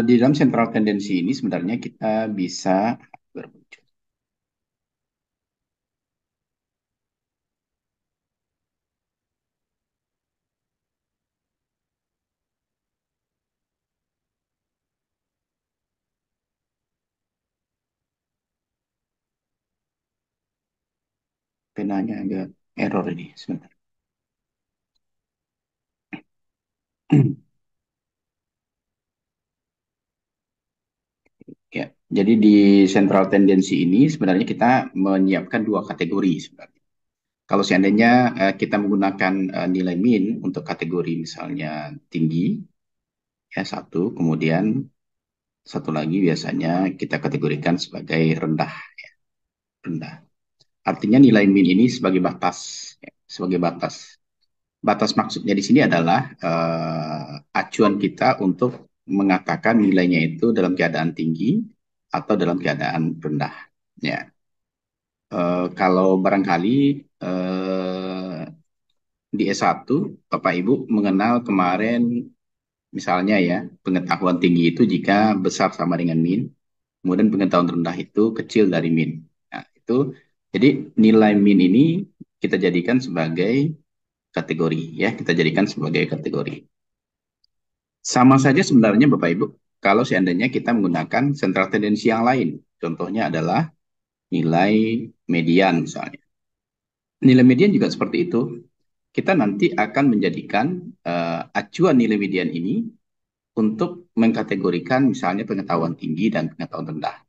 Di dalam central tendency ini sebenarnya kita bisa bermuncul. Penanya agak error ini sebentar. Ya, jadi di central tendency ini sebenarnya kita menyiapkan dua kategori sebenarnya. Kalau seandainya kita menggunakan nilai min untuk kategori misalnya tinggi, ya satu, kemudian satu lagi biasanya kita kategorikan sebagai rendah, rendah. Artinya nilai min ini sebagai batas, ya, sebagai batas. Batas maksudnya di sini adalah acuan kita untuk mengatakan nilainya itu dalam keadaan tinggi atau dalam keadaan rendah. Ya, kalau barangkali eh, di S1 Bapak Ibu mengenal kemarin misalnya ya pengetahuan tinggi itu jika besar sama dengan min, kemudian pengetahuan rendah itu kecil dari min. Nah, itu jadi nilai min ini kita jadikan sebagai kategori ya, kita jadikan sebagai kategori. Sama saja sebenarnya Bapak Ibu, kalau seandainya kita menggunakan central tendency yang lain. Contohnya adalah nilai median misalnya. Nilai median juga seperti itu. Kita nanti akan menjadikan acuan nilai median ini untuk mengkategorikan misalnya pengetahuan tinggi dan pengetahuan rendah.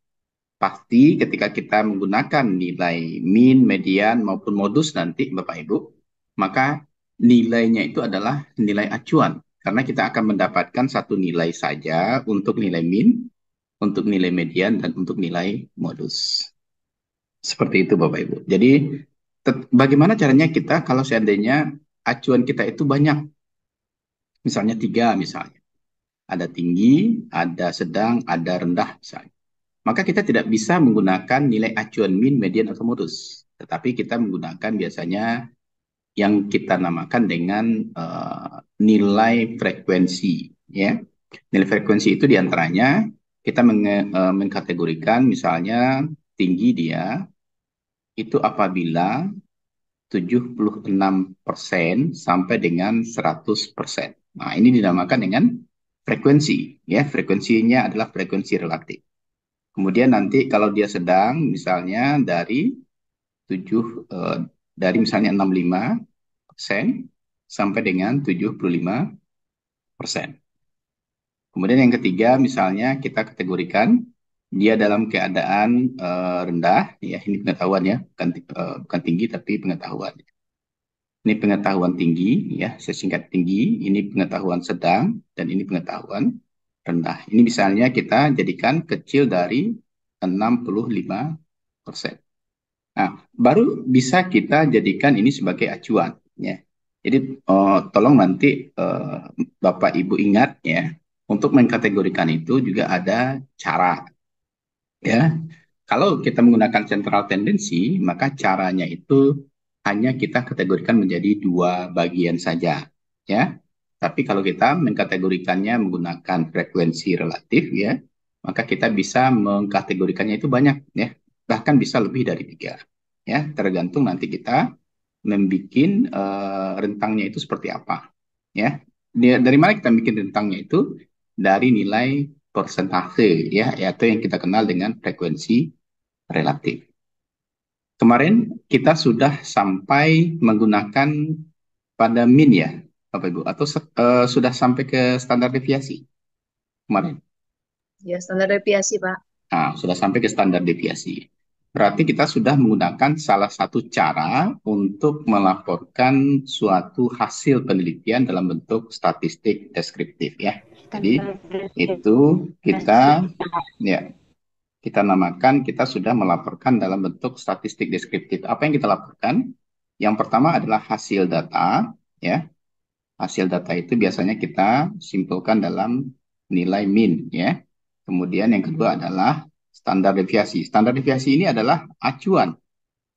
Pasti ketika kita menggunakan nilai min, median maupun modus nanti Bapak Ibu, maka nilainya itu adalah nilai acuan. Karena kita akan mendapatkan satu nilai saja untuk nilai min, untuk nilai median, dan untuk nilai modus. Seperti itu Bapak Ibu. Jadi bagaimana caranya kita kalau seandainya acuan kita itu banyak, misalnya tiga misalnya. Ada tinggi, ada sedang, ada rendah misalnya. Maka kita tidak bisa menggunakan nilai acuan min, median, atau modus. Tetapi kita menggunakan biasanya yang kita namakan dengan nilai frekuensi. Ya. Nilai frekuensi itu diantaranya kita mengkategorikan misalnya tinggi dia itu apabila 76% sampai dengan 100%. Nah, ini dinamakan dengan frekuensi. Ya, frekuensinya adalah frekuensi relatif. Kemudian nanti kalau dia sedang misalnya dari 7 dari misalnya 65% sampai dengan 75%. Kemudian yang ketiga misalnya kita kategorikan dia dalam keadaan rendah, ya ini pengetahuan ya, bukan tinggi tapi pengetahuan. Ini pengetahuan tinggi, ya saya singkat tinggi, ini pengetahuan sedang, dan ini pengetahuan rendah. Ini misalnya kita jadikan kecil dari 65%. Nah, baru bisa kita jadikan ini sebagai acuan, ya. Jadi tolong nanti Bapak Ibu ingat ya, untuk mengkategorikan itu juga ada cara, ya. Kalau kita menggunakan central tendency, maka caranya itu hanya kita kategorikan menjadi dua bagian saja, ya. Tapi kalau kita mengkategorikannya menggunakan frekuensi relatif, ya, maka kita bisa mengkategorikannya itu banyak, ya. Bahkan bisa lebih dari tiga, ya. Tergantung nanti kita membuat rentangnya itu seperti apa, ya. Dari mana kita bikin rentangnya itu? Dari nilai persentase, ya, yaitu yang kita kenal dengan frekuensi relatif. Kemarin kita sudah sampai menggunakan pada min ya, Bapak Ibu, atau sudah sampai ke standar deviasi kemarin. Ya, standar deviasi, Pak. Nah, sudah sampai ke standar deviasi. Berarti kita sudah menggunakan salah satu cara untuk melaporkan suatu hasil penelitian dalam bentuk statistik deskriptif ya. Jadi Standar itu deviasi. kita ya kita namakan kita sudah melaporkan dalam bentuk statistik deskriptif. Apa yang kita laporkan? Yang pertama adalah hasil data, ya. Hasil data itu biasanya kita simpulkan dalam nilai min, ya. Kemudian yang kedua adalah standar deviasi. Standar deviasi ini adalah acuan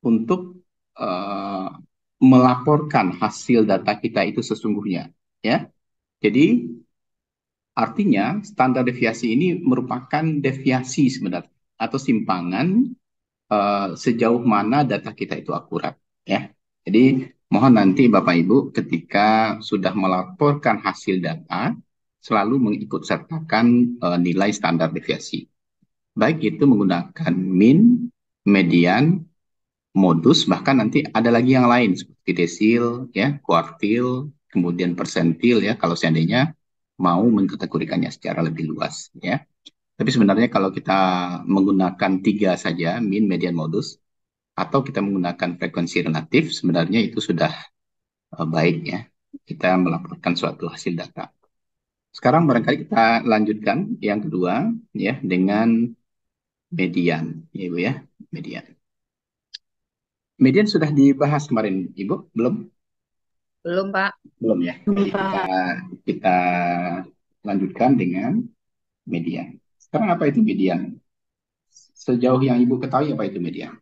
untuk eh, melaporkan hasil data kita itu sesungguhnya, ya. Jadi Artinya, standar deviasi ini merupakan deviasi sebenarnya atau simpangan sejauh mana data kita itu akurat, ya. Jadi mohon nanti Bapak Ibu ketika sudah melaporkan hasil data selalu mengikut sertakan nilai standar deviasi. Baik itu menggunakan mean, median, modus, bahkan nanti ada lagi yang lain seperti desil, ya, kuartil, kemudian persentil, ya, kalau seandainya mau mengkategorikannya secara lebih luas, ya. Tapi sebenarnya kalau kita menggunakan tiga saja, mean, median, modus, atau kita menggunakan frekuensi relatif, sebenarnya itu sudah baik, ya. Kita melaporkan suatu hasil data. Sekarang barangkali kita lanjutkan yang kedua, ya, dengan median, ya Ibu, ya, median. Median sudah dibahas kemarin, Ibu? Belum? Belum, Pak. Belum, ya. Jadi kita lanjutkan dengan median. Sekarang apa itu median? Sejauh yang Ibu ketahui apa itu median?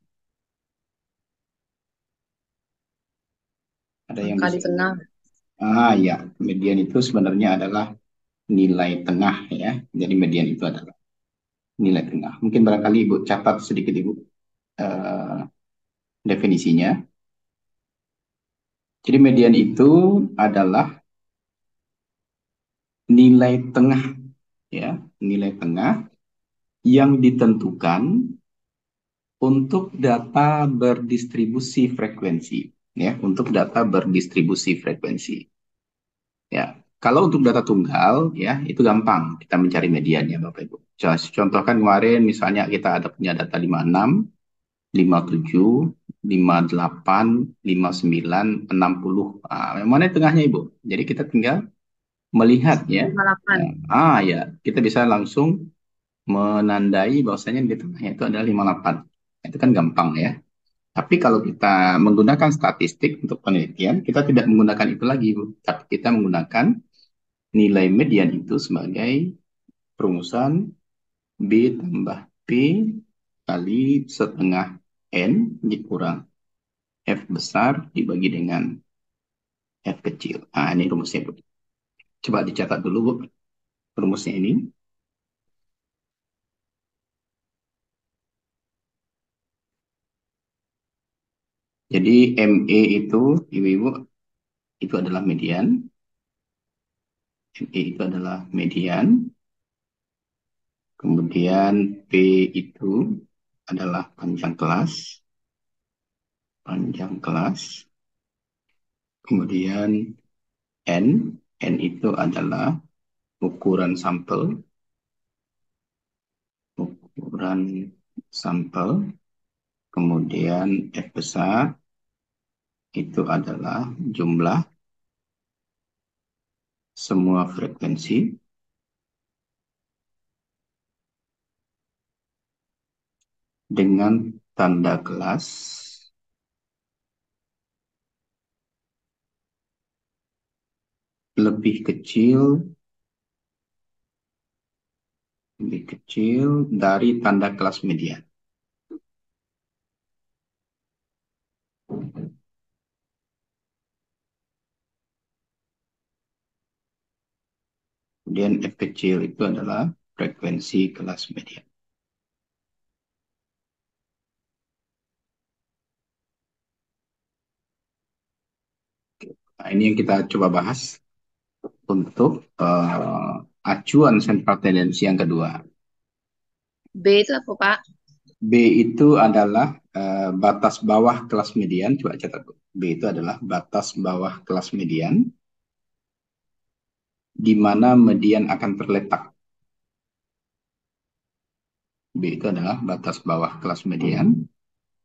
Ada yang Angka di bisa? tengah. Ya, median itu sebenarnya adalah nilai tengah, ya. Jadi median itu adalah nilai tengah. Mungkin barangkali Ibu catat sedikit Ibu eh, definisinya. Jadi median itu adalah nilai tengah, ya, nilai tengah yang ditentukan untuk data berdistribusi frekuensi, ya, untuk data berdistribusi frekuensi. Ya, kalau untuk data tunggal, ya, itu gampang kita mencari mediannya, Bapak Ibu. Contohkan kemarin misalnya kita ada punya data 56, 57, 58, 59, 60. Yang mana tengahnya, Ibu? Jadi kita tinggal melihat, ya. 58. Ya, kita bisa langsung menandai bahwasanya di tengahnya itu adalah 58. Itu kan gampang, ya. Tapi kalau kita menggunakan statistik untuk penelitian, kita tidak menggunakan itu lagi, Bu. Tapi kita menggunakan nilai median itu sebagai perumusan B tambah P kali setengah N dikurang F besar dibagi dengan F kecil. Ini rumusnya, Bu. Coba dicatat dulu, Bu, rumusnya ini. Jadi ME itu, Ibu-Ibu, itu adalah median. ME itu adalah median. Kemudian P itu adalah panjang kelas. Panjang kelas. Kemudian N. N itu adalah ukuran sampel. Ukuran sampel. Kemudian F besar itu adalah jumlah semua frekuensi dengan tanda kelas lebih kecil dari tanda kelas median. Kemudian F kecil itu adalah frekuensi kelas median. Nah, ini yang kita coba bahas untuk acuan central tendency yang kedua. B itu apa, Pak? B itu adalah batas bawah kelas median. Coba catat, Bu. B itu adalah batas bawah kelas median, di mana median akan terletak. B itu adalah batas bawah kelas median,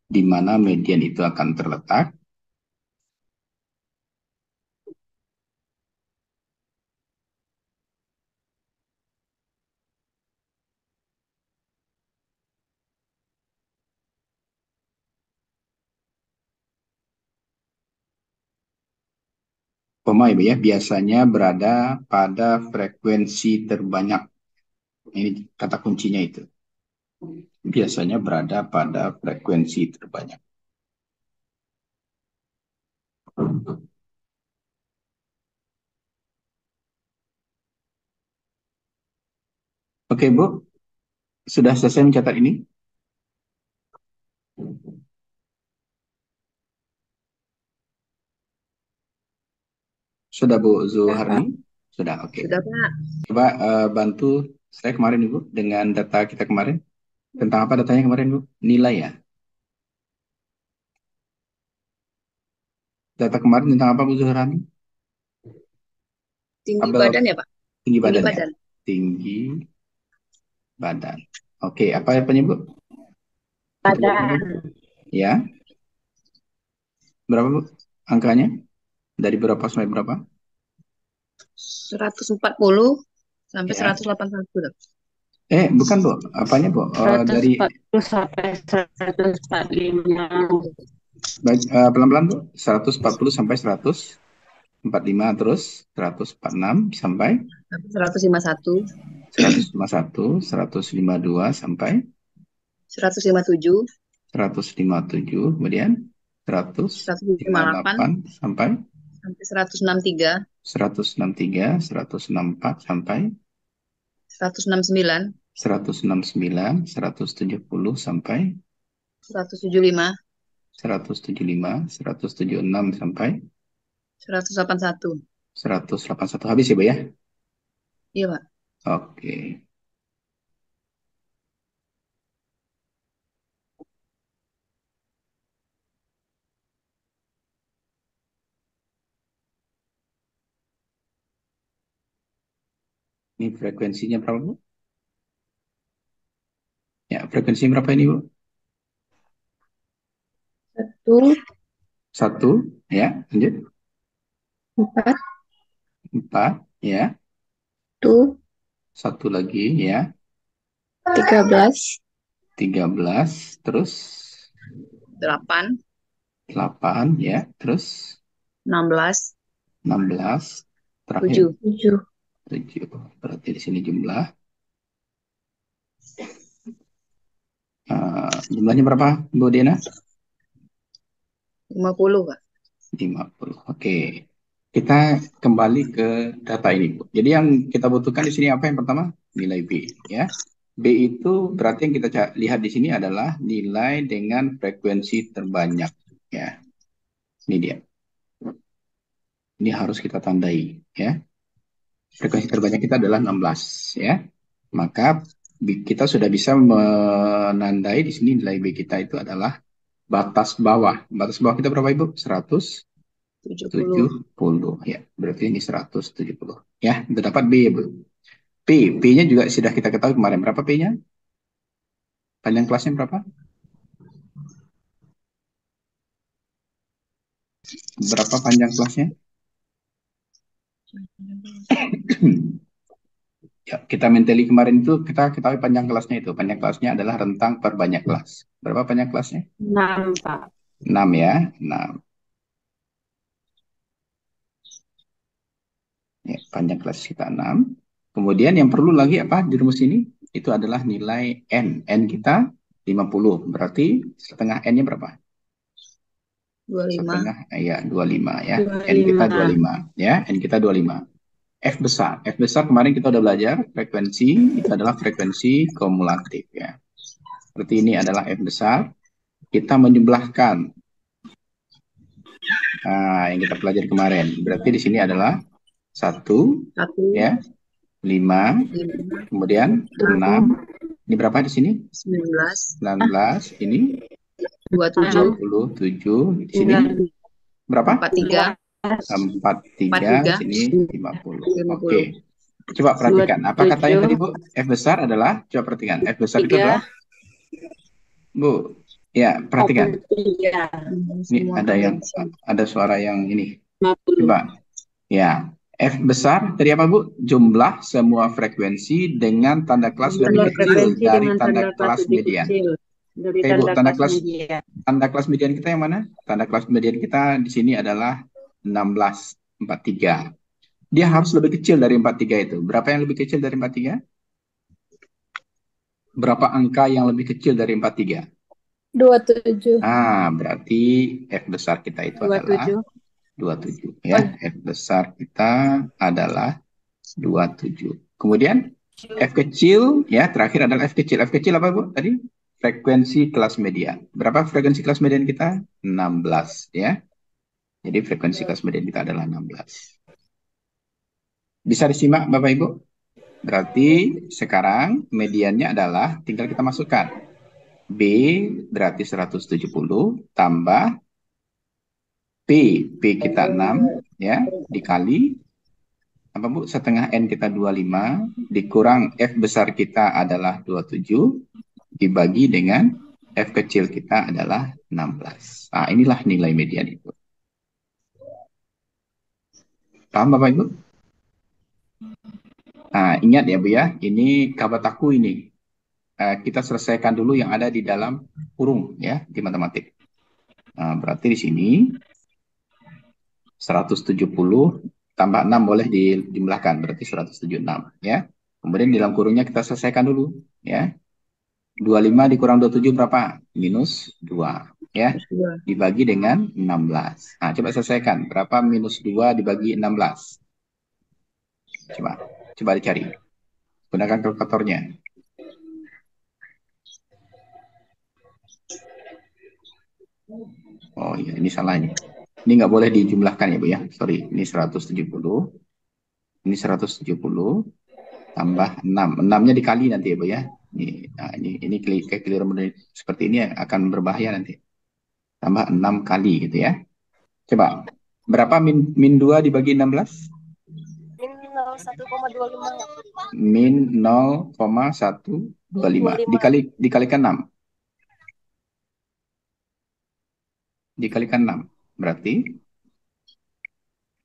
di mana median itu akan terletak. Ibu, ya, biasanya berada pada frekuensi terbanyak. Ini kata kuncinya itu. Biasanya berada pada frekuensi terbanyak. Oke, Bu. Sudah selesai mencatat ini? Sudah, Bu Ya, Zuharni? Pak. Sudah, oke. Sudah, Pak. Coba bantu saya kemarin, Ibu, dengan data kita kemarin. Tentang apa datanya kemarin, Bu? Nilai ya? Data kemarin tentang apa, Bu Zuharni? Tinggi Tabel badan ya, Pak? tinggi Tinggi badannya. badan. Tinggi badan. Oke, apa ya penyebut? Kategorinya apa, Bu? Badan Ya, berapa, Bu? Angkanya? Dari berapa sampai berapa? 140 sampai Ya. 181. Loh. Bukan, Bu. Apanya, Bu? Dari 140 sampai 145. pelan-pelan, Bu. 140 sampai 145, terus 146 sampai Sampai 151, 151, 152 sampai 157, 157, kemudian 158, 158 sampai sampai 163, 163, 164 sampai 169, 169, 170 sampai 175, 175, 176 sampai 181. 181. Habis ya, Bu ya? Iya, Pak. Oke. Ini frekuensinya berapa, Bu? Ya, frekuensinya berapa ini, Bu? Satu, Satu, ya, lanjut. empat, 4, ya. satu, Satu lagi, ya. 13, 13, terus 8, 8, ya. Terus 16, 16, terakhir 7. 7. 7. Berarti di sini jumlahnya berapa, Bu Diana? 50, Pak. 50. Oke. Kita kembali ke data ini, Bu. Jadi yang kita butuhkan di sini apa yang pertama? Nilai B, ya. B itu berarti yang kita lihat di sini adalah nilai dengan frekuensi terbanyak, ya. Ini dia. Ini harus kita tandai, ya. Frekuensi terbanyak kita adalah 16, ya. Maka kita sudah bisa menandai di sini nilai B kita itu adalah batas bawah. Batas bawah kita berapa, Ibu? 70. 170, ya. Berarti ini 170. Ya, kita dapat B, ya, Bu. P-nya juga sudah kita ketahui kemarin. Berapa P-nya? Panjang kelasnya berapa? Berapa panjang kelasnya? Ya, kita mentally kemarin itu kita ketahui panjang kelasnya itu. Panjang kelasnya adalah rentang per banyak kelas. Berapa panjang kelasnya? 6, Pak. 6, ya. 6. Ya, panjang kelas kita 6. Kemudian yang perlu lagi apa di rumus ini? Itu adalah nilai N. N kita 50. Berarti setengah N-nya berapa? 25. Setengah, ya, 25, ya. N kita 25. 25, ya. N kita 25. F besar. F besar kemarin kita udah belajar frekuensi itu adalah frekuensi kumulatif, ya. Seperti ini adalah F besar. Kita menjumlahkan yang kita pelajari kemarin. Berarti di sini adalah 1, 1, ya, 5, 5, kemudian 6. Ini berapa di sini? 19, 19. Ini 27, 27. Di sini berapa? 43, 43. Di 43, sini 50. 50. Oke. Coba perhatikan. Apa katanya tadi, 27, Bu? F besar adalah, coba perhatikan. F besar itu 3, adalah, Bu, ya, perhatikan. 43, Ini Semua ada konvensi. ada suara yang ini. 50. Coba. Ya. F besar tadi apa, Bu? Jumlah semua frekuensi dengan tanda kelas lebih Jumlah kecil frekuensi dari dengan tanda tanda kelas kelas lebih median. kecil dari Oke, Bu, tanda kelas media. tanda kelas median kita yang mana? Tanda kelas median kita di sini adalah 1643. Dia harus lebih kecil dari 43 itu. Berapa yang lebih kecil dari 43? Berapa angka yang lebih kecil dari 43? 27. Berarti F besar kita itu adalah 27. 27, ya. F besar kita adalah 27. Kemudian F kecil, ya, terakhir adalah F kecil. F kecil apa, Bu? Tadi? Frekuensi kelas median. Berapa frekuensi kelas median kita? 16, ya. Jadi frekuensi kelas median kita adalah 16. Bisa disimak, Bapak Ibu? Berarti sekarang mediannya adalah tinggal kita masukkan. B berarti 170 tambah P. P kita 6, ya, dikali apa, Bu? Setengah N kita 25, dikurang F besar kita adalah 27, dibagi dengan F kecil kita adalah 16. Nah, inilah nilai median itu. Paham, Bapak Ibu? Nah, ingat ya, Bu ya, ini kabataku ini. Kita selesaikan dulu yang ada di dalam kurung ya di matematik. Nah, berarti di sini 170 tambah 6 boleh dijumlahkan, berarti 176 ya. Kemudian di dalam kurungnya kita selesaikan dulu ya. 25 dikurang 27 berapa? Minus 2 ya. Dibagi dengan 16. Nah, coba selesaikan. Berapa minus 2 dibagi 16? Coba dicari. Gunakan kalkulatornya. Oh iya, ini salah ini. Ini nggak boleh dijumlahkan ya, Bu ya. Sorry, ini 170. Ini 170 tambah 6. 6-nya dikali nanti ya, Bu ya. Ini kekeliruan seperti ini akan berbahaya nanti. Tambah 6 kali gitu ya. Coba, berapa min 2 dibagi 16? Min 0,125. Dikalikan 6. Dikalikan 6. Berarti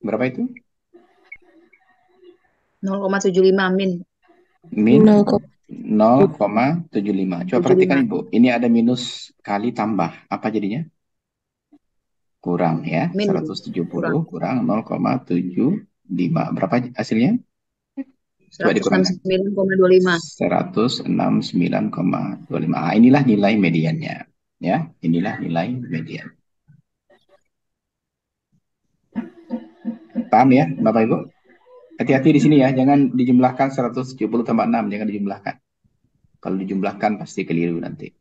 berapa itu? 0,75 min. Min 0,75. Coba perhatikan Ibu. Ini ada minus kali tambah. Apa jadinya? Kurang ya. Min. 170 kurang 0,75. Berapa hasilnya? Coba dikurangkan. 169,25. 169,25. Nah, inilah nilai mediannya. Ya, inilah nilai median. Paham ya, Bapak Ibu? Hati-hati di sini ya, jangan dijumlahkan 170 tambah 6, jangan dijumlahkan. Kalau dijumlahkan pasti keliru nanti.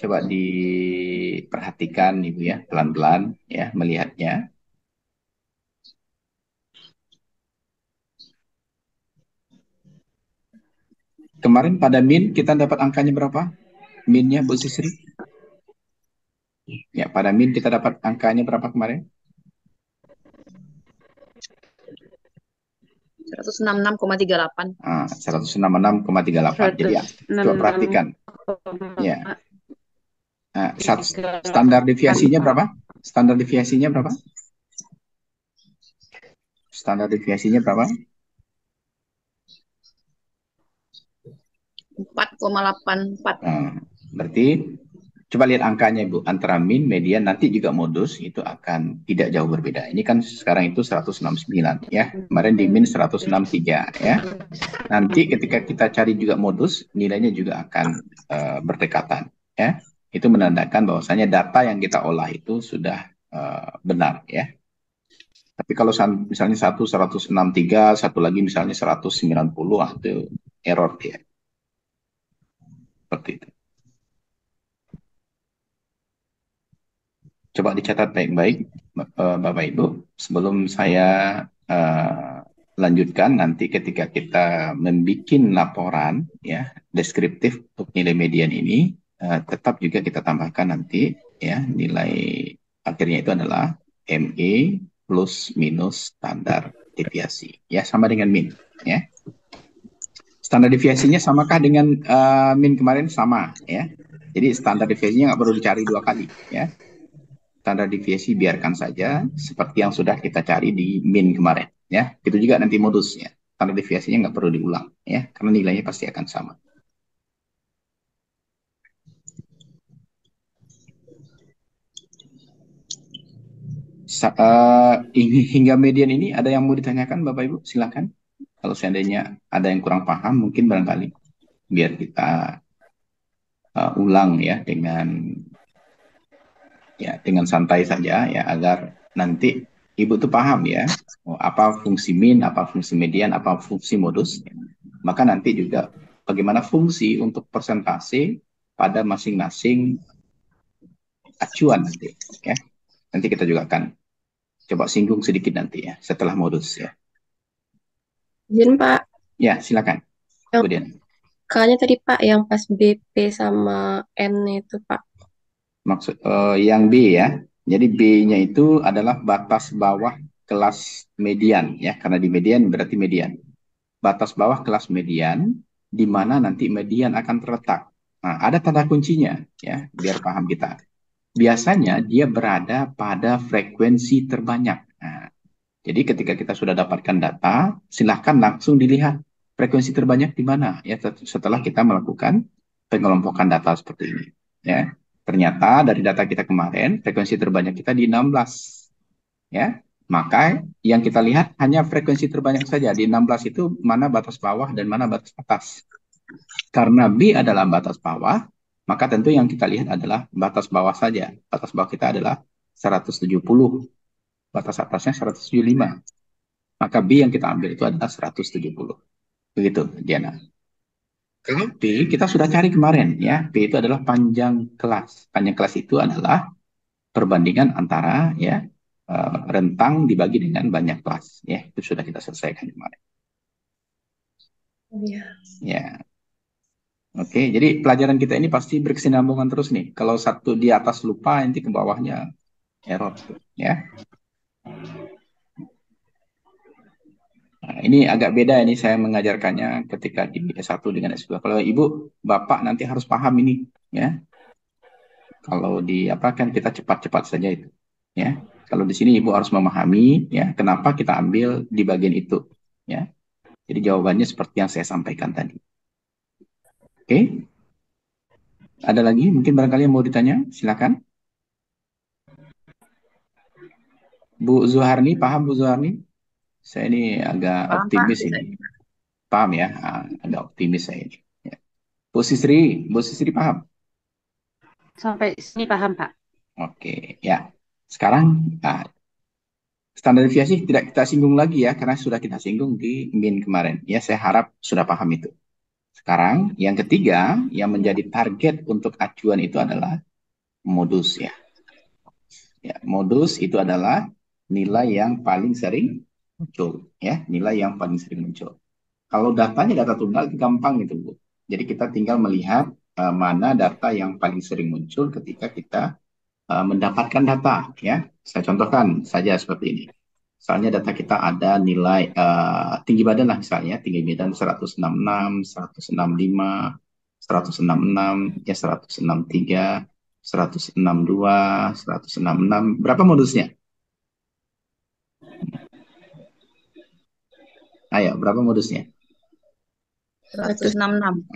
Coba diperhatikan Ibu ya, pelan-pelan ya melihatnya. Kemarin pada min kita dapat angkanya berapa? Minnya Bu Sisri? Ya, pada min kita dapat angkanya berapa kemarin? 166,38. 166,38. Jadi ya, coba perhatikan. Ya. Nah, standar deviasinya berapa? Standar deviasinya berapa? Standar deviasinya berapa? 4,84. Berarti coba lihat angkanya Bu, antara min, median, nanti juga modus itu akan tidak jauh berbeda. Ini kan sekarang itu 169 ya. Kemarin di min 163 ya. Nanti ketika kita cari juga modus, nilainya juga akan berdekatan ya. Itu menandakan bahwasanya data yang kita olah itu sudah benar ya. Tapi kalau misalnya 163, satu lagi misalnya 190, itu error ya. Seperti itu. Coba dicatat baik-baik, Bapak Ibu. Sebelum saya lanjutkan, nanti ketika kita membuat laporan ya deskriptif untuk nilai median ini, tetap juga kita tambahkan nanti ya nilai akhirnya itu adalah ME plus minus standar deviasi. Ya, sama dengan min. Ya. Standar deviasinya samakah dengan min kemarin? Sama. Ya. Jadi standar deviasinya nggak perlu dicari 2 kali. Ya. Standar deviasi biarkan saja seperti yang sudah kita cari di min kemarin. Ya. Itu juga nanti modusnya. Standar deviasinya nggak perlu diulang. Ya. Karena nilainya pasti akan sama. Hingga median ini ada yang mau ditanyakan Bapak Ibu? Silakan. Kalau seandainya ada yang kurang paham, mungkin barangkali biar kita ulang ya dengan santai saja ya, agar nanti Ibu tuh paham ya, apa fungsi min, apa fungsi median, apa fungsi modus. Maka nanti juga bagaimana fungsi untuk persentase pada masing-masing acuan nanti. Ya, nanti kita juga akan coba singgung sedikit nanti ya, setelah modus ya. Izin Pak, Ya, silakan, yang Bu Dian. K-nya tadi Pak, yang pas BP sama N itu Pak. Maksud yang B ya. Jadi B-nya itu adalah batas bawah kelas median ya, karena di median berarti median. Batas bawah kelas median di mana nanti median akan terletak. Nah, ada tanda kuncinya ya, biar paham kita. Biasanya dia berada pada frekuensi terbanyak. Nah, jadi ketika kita sudah dapatkan data, silahkan langsung dilihat frekuensi terbanyak di mana ya setelah kita melakukan pengelompokan data seperti ini. Ya, ternyata dari data kita kemarin frekuensi terbanyak kita di 16. Ya, maka yang kita lihat hanya frekuensi terbanyak saja di 16 itu mana batas bawah dan mana batas atas. Karena B adalah batas bawah, maka tentu yang kita lihat adalah batas bawah saja. Batas bawah kita adalah 170, batas atasnya 175. Maka B yang kita ambil itu adalah 170. Begitu, Diana. Kalau P kita sudah cari kemarin ya. P itu adalah panjang kelas. Panjang kelas itu adalah perbandingan antara ya rentang dibagi dengan banyak kelas ya. Itu sudah kita selesaikan kemarin. Iya. Ya. Oke, jadi pelajaran kita ini pasti berkesinambungan terus nih. Kalau satu di atas lupa, nanti ke bawahnya error ya. Nah, ini agak beda ini saya mengajarkannya ketika di S1 dengan S2. Kalau Ibu, Bapak nanti harus paham ini ya. Kalau di apa kan kita cepat-cepat saja itu ya. Kalau di sini Ibu harus memahami ya kenapa kita ambil di bagian itu ya. Jadi jawabannya seperti yang saya sampaikan tadi. Oke? Ada lagi mungkin barangkali yang mau ditanya? Silakan. Bu Zuharni, paham Bu Zuharni? Saya ini agak Paham, Pak? optimis ini. Paham ya? Agak optimis saya ini. Ya. Bu Sisri paham? Sampai sini paham, Pak. Oke, ya. Sekarang standar deviasi tidak kita singgung lagi ya, karena sudah kita singgung di min kemarin. Ya, saya harap sudah paham itu. Sekarang, yang ketiga, yang menjadi target untuk acuan itu adalah modus ya. Ya, modus itu adalah nilai yang paling sering muncul. Ya, nilai yang paling sering muncul. Kalau datanya data tunggal, gampang itu, Bu. Jadi kita tinggal melihat mana data yang paling sering muncul ketika kita mendapatkan data. Ya, saya contohkan saja seperti ini. Misalnya data kita ada nilai tinggi badan lah misalnya, tinggi badan 166, 165, 166, ya 163, 162, 166. Berapa modusnya? Ayo, berapa modusnya? 166.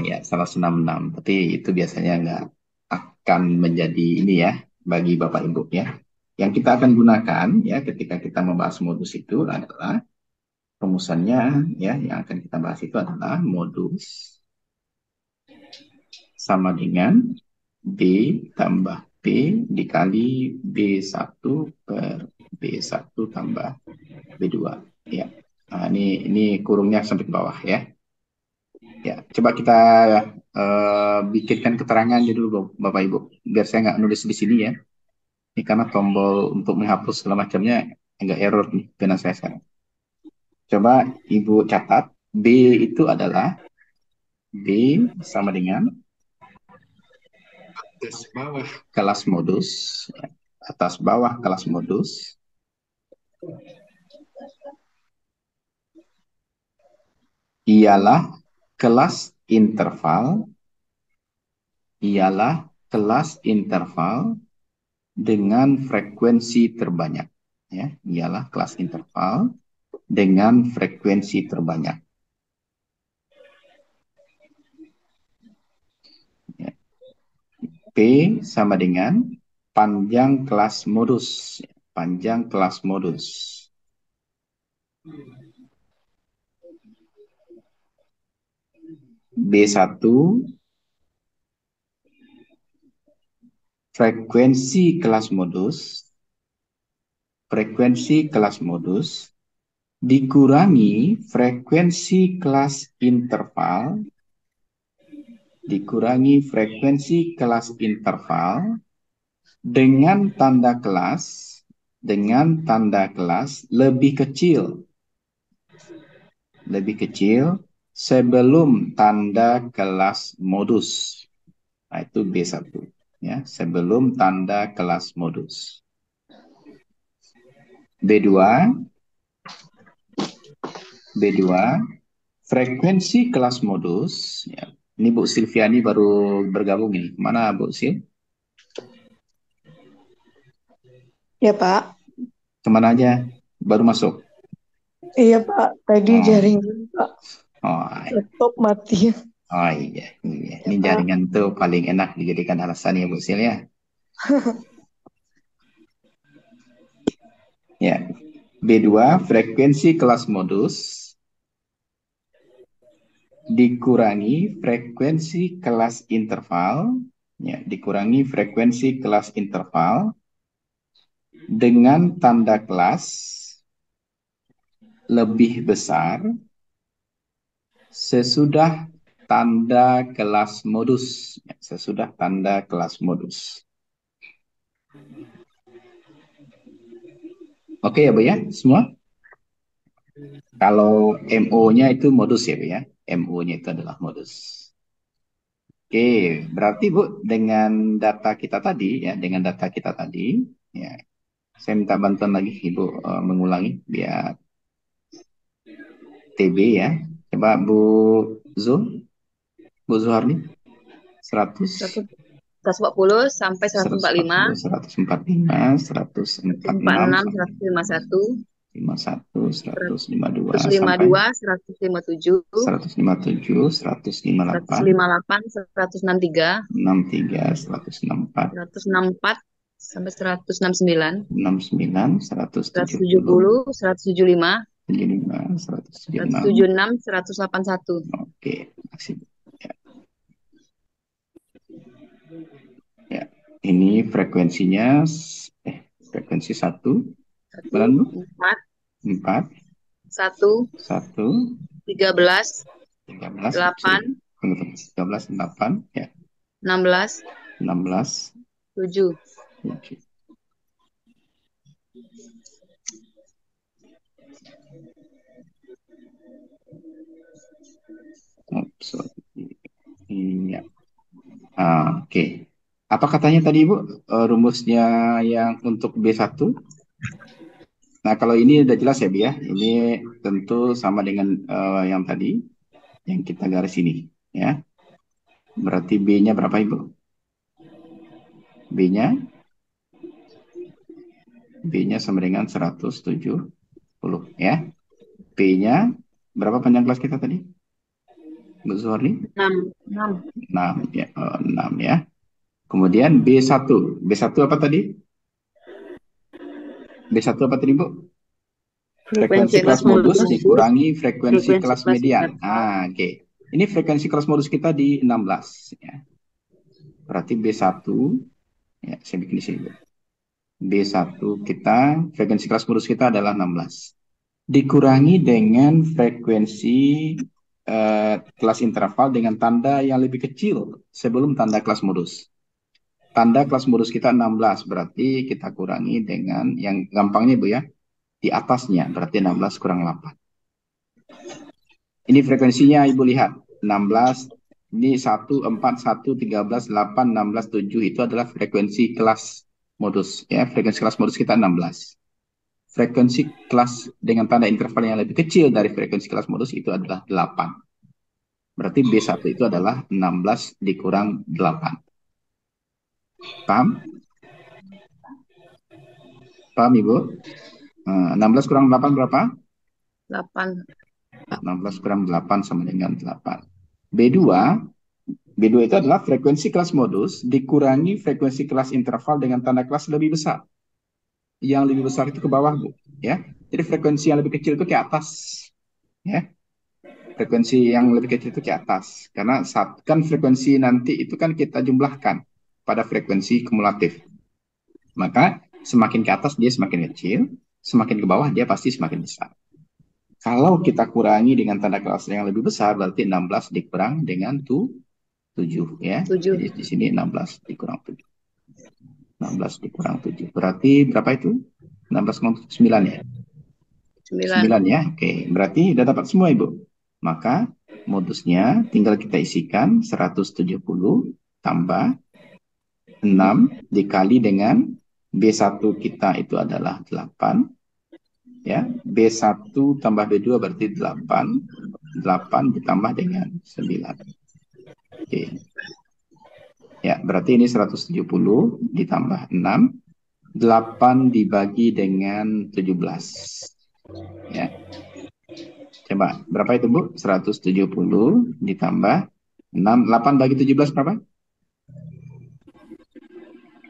Ya, 166. Tapi itu biasanya nggak akan menjadi ini ya, bagi Bapak Ibu ya. Yang kita akan gunakan ya ketika kita membahas modus itu adalah rumusannya ya, yang akan kita bahas itu adalah modus sama dengan B tambah P dikali B1 per B1 tambah B2 ya. Nah, ini kurungnya sampai ke bawah ya. Ya, coba kita bikinkan keterangannya dulu Bapak Ibu, biar saya nggak nulis di sini ya. Ini karena tombol untuk menghapus segala macamnya agak error nih, karena saya sekarang. Coba Ibu catat, B itu adalah B sama dengan atas bawah kelas modus, ya. Atas bawah kelas modus ialah kelas interval, ialah kelas interval dengan frekuensi terbanyak. Ya, ialah kelas interval dengan frekuensi terbanyak. Ya. P sama dengan panjang kelas modus. Panjang kelas modus. B1 frekuensi kelas modus frekuensi kelas modus dikurangi frekuensi kelas interval dengan tanda kelas lebih kecil sebelum tanda kelas modus. Nah, itu B1 ya, sebelum tanda kelas modus. B2 frekuensi kelas modus ya. Ini Bu Silviani baru bergabung ini. Mana Bu Sil? Ya Pak. Kemana aja? Baru masuk? Iya Pak. Tadi jaringan Pak. Laptop mati. Oh iya. Ini Pak. jaringan tuh paling enak dijadikan alasan ya Bu Sil ya. Ya. B2 frekuensi kelas modus dikurangi frekuensi kelas interval dengan tanda kelas lebih besar sesudah tanda kelas modus. Oke ya Bu ya, semua? Kalau MO-nya itu modus ya Bu ya. MO-nya itu adalah modus. Oke, berarti Bu dengan data kita tadi ya, ya, saya minta bantuan lagi Ibu mengulangi biar TB ya. Coba Bu Zuharni 100 140 sampai 145, 145, 146, 146, 51, 152, 152, 157, 157, 158, 158, 163, 63, 164, 164 sampai 169, 69, 170, 175, 75, 176. 176, 181. Oke, makasih. Ya, ini frekuensinya frekuensi 1, 4, 1, 13, 8, 8 ya. 16, 7. Iya. Oke. Apa katanya tadi Ibu? Rumusnya yang untuk B1? Nah, kalau ini udah jelas ya Bu ya. Ini tentu sama dengan yang tadi yang kita garis ini ya. Berarti B-nya berapa Ibu? B-nya sama dengan 170 ya. P-nya berapa panjang kelas kita tadi? Bu Zuharni? 6 ya. 6 ya. Kemudian B1. B1 apa tadi? B1 apa tadi Bu? Frekuensi kelas modus dikurangi frekuensi kelas median. Oke. Ini frekuensi kelas modus kita di 16 ya. Berarti B1 ya, saya bikin di sini Bu. B1 kita, frekuensi kelas modus kita adalah 16. Dikurangi dengan frekuensi kelas interval dengan tanda yang lebih kecil sebelum tanda kelas modus. Tanda kelas modus kita 16, berarti kita kurangi dengan yang gampangnya Bu ya, di atasnya, berarti 16 kurang 8. Ini frekuensinya Ibu lihat, 16, ini 1, 4, 1, 13, 8, 16, 7, itu adalah frekuensi kelas modus. Ya, frekuensi kelas modus kita 16. Frekuensi kelas dengan tanda interval yang lebih kecil dari frekuensi kelas modus itu adalah 8. Berarti B1 itu adalah 16 dikurang 8. Paham? Paham Ibu? 16 kurang 8 berapa? 8. 16 kurang 8 sama dengan 8. B2 itu adalah frekuensi kelas modus dikurangi frekuensi kelas interval dengan tanda kelas lebih besar. Yang lebih besar itu ke bawah Bu, ya. Jadi frekuensi yang lebih kecil itu ke atas, ya. Frekuensi yang lebih kecil itu ke atas, karena kan frekuensi nanti itu kan kita jumlahkan pada frekuensi kumulatif. Maka Semakin ke atas dia semakin kecil, semakin ke bawah dia pasti semakin besar. Kalau kita kurangi dengan tanda kelas yang lebih besar, berarti 16 dikurang dengan 7 ya. 7. Jadi di sini 16 dikurang 7. 16 dikurang 7. Berarti berapa itu? 16 kurang 9 ya? 9 ya. Oke, berarti udah dapat semua Ibu. Maka modusnya tinggal kita isikan 170 tambah 6 dikali dengan B1 kita itu adalah 8. Ya, B1 tambah B2 berarti 8. 8 ditambah dengan 9. Oke. Ya, berarti ini 170 ditambah 6. 8 dibagi dengan 17. Ya. Coba, berapa itu Bu? 170 ditambah 6. 8 bagi 17 berapa?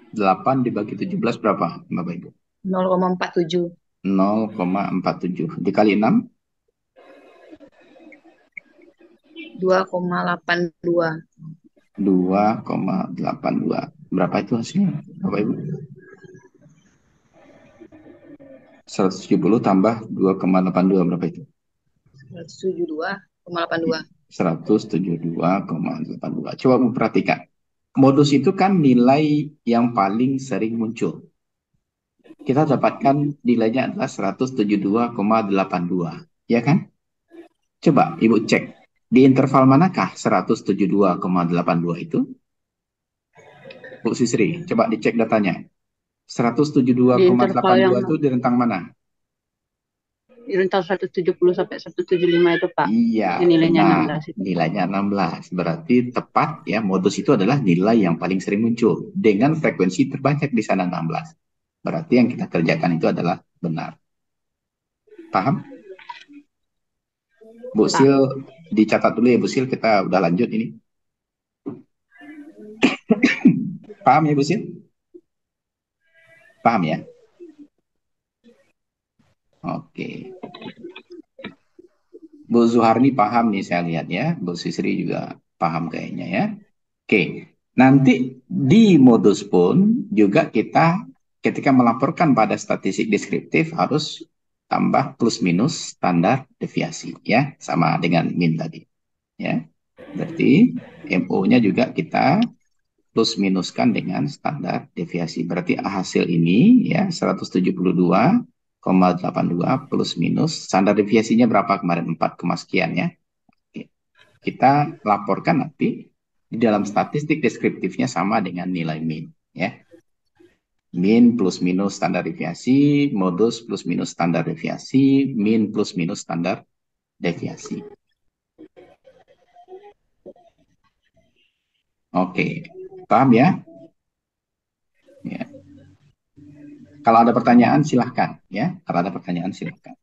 8 dibagi 17 berapa, Bapak Ibu? 0,47. 0,47. Dikali 6? 2,82. 2,82. Berapa itu hasilnya, Bapak Ibu? 170 tambah 2,82 berapa itu? 172,82. 172,82. Coba perhatikan. Modus itu kan nilai yang paling sering muncul. Kita dapatkan nilainya adalah 172,82. Ya kan? Coba Ibu cek. Di interval manakah 172,82 itu? Bu Sisri, coba dicek datanya. 172,82 itu di rentang mana? Di rentang 170 sampai 175 itu Pak. Iya, nilainya benar. 16 itu. Nilainya 16. Berarti tepat ya, modus itu adalah nilai yang paling sering muncul. Dengan frekuensi terbanyak di sana 16. Berarti yang kita kerjakan itu adalah benar. Paham? Bu Sil, dicatat dulu ya Bu Sil, kita udah lanjut ini. Paham ya Bu Sil? Paham ya? Oke. Bu Zuharni paham nih saya lihat ya. Bu Sisri juga paham kayaknya ya. Oke. Nanti di modus pun juga kita ketika melaporkan pada statistik deskriptif harus tambah plus minus standar deviasi ya, sama dengan min tadi. Ya. Berarti MO-nya juga kita plus minuskan dengan standar deviasi. Berarti hasil ini ya 172,82 plus minus standar deviasinya berapa kemarin 4, sekian ya. Oke. Kita laporkan nanti di dalam statistik deskriptifnya sama dengan nilai min ya. Min plus minus standar deviasi, modus plus minus standar deviasi, min plus minus standar deviasi. Oke, paham ya? Ya. Kalau ada pertanyaan silahkan ya. Kalau ada pertanyaan silahkan.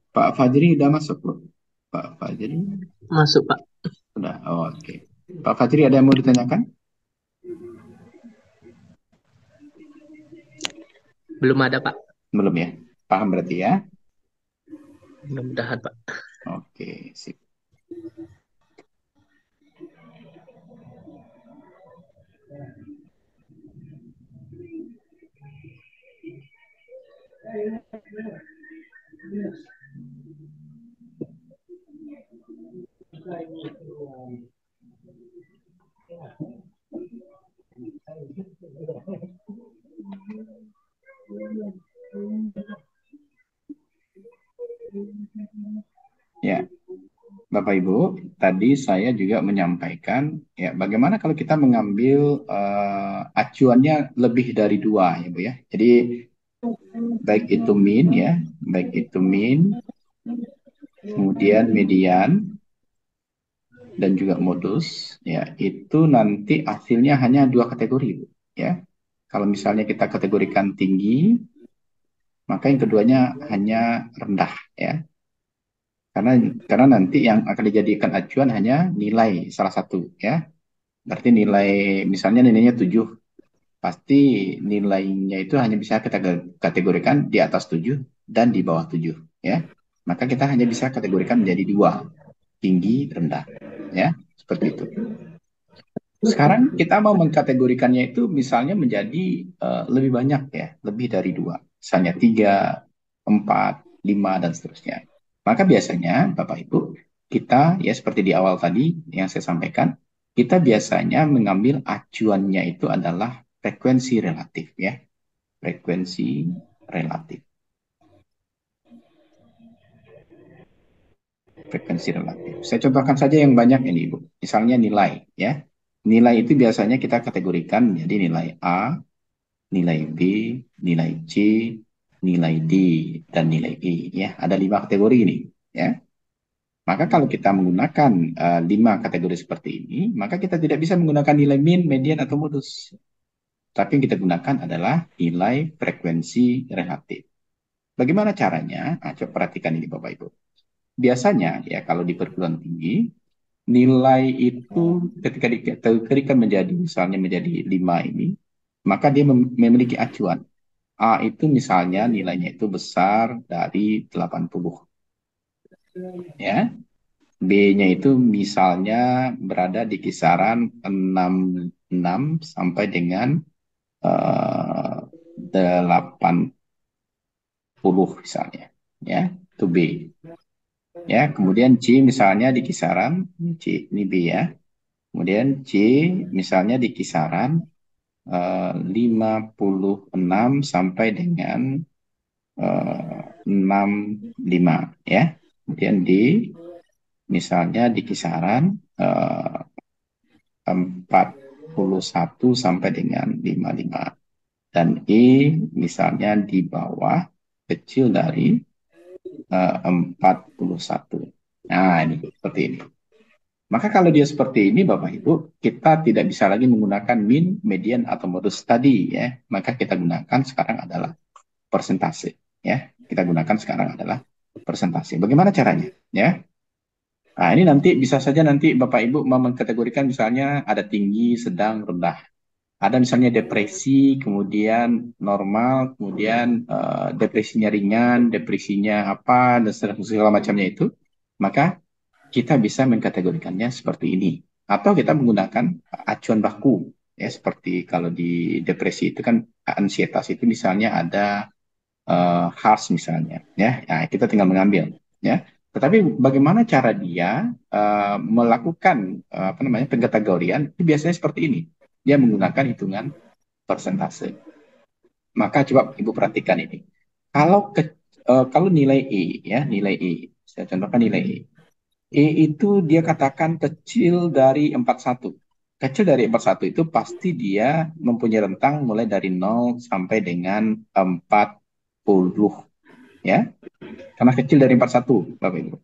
Pak Fajri udah masuk belum? Pak Fajri? Masuk, Pak. Udah, oh, oke. Pak Fajri ada yang mau ditanyakan? Belum ada, Pak. Belum ya? Paham berarti ya? Mudah-mudahan, Pak. Oke, sip. Ya, Bapak Ibu, tadi saya juga menyampaikan ya bagaimana kalau kita mengambil acuannya lebih dari 2 ya Bu ya. Jadi baik itu mean ya, baik itu mean, kemudian median dan juga modus ya, itu nanti hasilnya hanya 2 kategori Bu ya. Kalau misalnya kita kategorikan tinggi, maka yang keduanya hanya rendah ya. Karena nanti yang akan dijadikan acuan hanya nilai salah satu ya. Berarti nilai misalnya nilainya 7, pasti nilainya itu hanya bisa kita kategorikan di atas 7 dan di bawah 7 ya. Maka kita hanya bisa kategorikan menjadi 2, tinggi, rendah ya, seperti itu. Sekarang kita mau mengkategorikannya itu misalnya menjadi lebih banyak ya, lebih dari 2, misalnya 3, 4, 5 dan seterusnya. Maka biasanya Bapak Ibu, kita ya seperti di awal tadi yang saya sampaikan, kita biasanya mengambil acuannya itu adalah frekuensi relatif ya. Frekuensi relatif. Frekuensi relatif. Saya contohkan saja yang banyak ini Ibu. Misalnya nilai ya. Nilai itu biasanya kita kategorikan menjadi nilai A, nilai B, nilai C, nilai D, dan nilai E ya. Ada 5 kategori ini ya. Maka kalau kita menggunakan 5 kategori seperti ini, maka kita tidak bisa menggunakan nilai mean, median, atau modus. Tapi yang kita gunakan adalah nilai frekuensi relatif. Bagaimana caranya? Nah, coba perhatikan ini Bapak Ibu. Biasanya ya kalau di perguruan tinggi, nilai itu ketika dikategorikan menjadi misalnya menjadi 5 ini, maka dia memiliki acuan. A itu misalnya nilainya itu besar dari 80. Ya. B-nya itu misalnya berada di kisaran 66 sampai dengan 80 misalnya. Ya, itu B. Ya, kemudian C misalnya di kisaran C ini B ya. Kemudian C misalnya di kisaran 56 sampai dengan 65 ya. Kemudian D misalnya di kisaran 41 sampai dengan 55. Dan E misalnya di bawah kecil dari 41. Nah, ini seperti ini. Maka kalau dia seperti ini, Bapak Ibu, kita tidak bisa lagi menggunakan mean, median, atau modus tadi ya. Maka kita gunakan sekarang adalah persentase ya. Kita gunakan sekarang adalah persentase. Bagaimana caranya ya? Nah, ini nanti bisa saja nanti Bapak Ibu mau mengkategorikan misalnya ada tinggi, sedang, rendah. Ada misalnya depresi, kemudian normal, kemudian depresinya ringan, depresinya apa, dan segala macamnya itu. Maka kita bisa mengkategorikannya seperti ini. Atau kita menggunakan acuan baku. Ya, seperti kalau di depresi itu kan ansietas itu misalnya ada HARS misalnya. Ya, nah, kita tinggal mengambil. Ya. Tetapi bagaimana cara dia melakukan pengkategorian? Itu biasanya seperti ini. Dia menggunakan hitungan persentase. Maka coba Ibu perhatikan ini. Kalau nilai E ya, nilai E. Saya contohkan nilai E. E itu dia katakan kecil dari 41. Kecil dari 41 itu pasti dia mempunyai rentang mulai dari 0 sampai dengan 40 ya. Karena kecil dari 41 Bapak Ibu.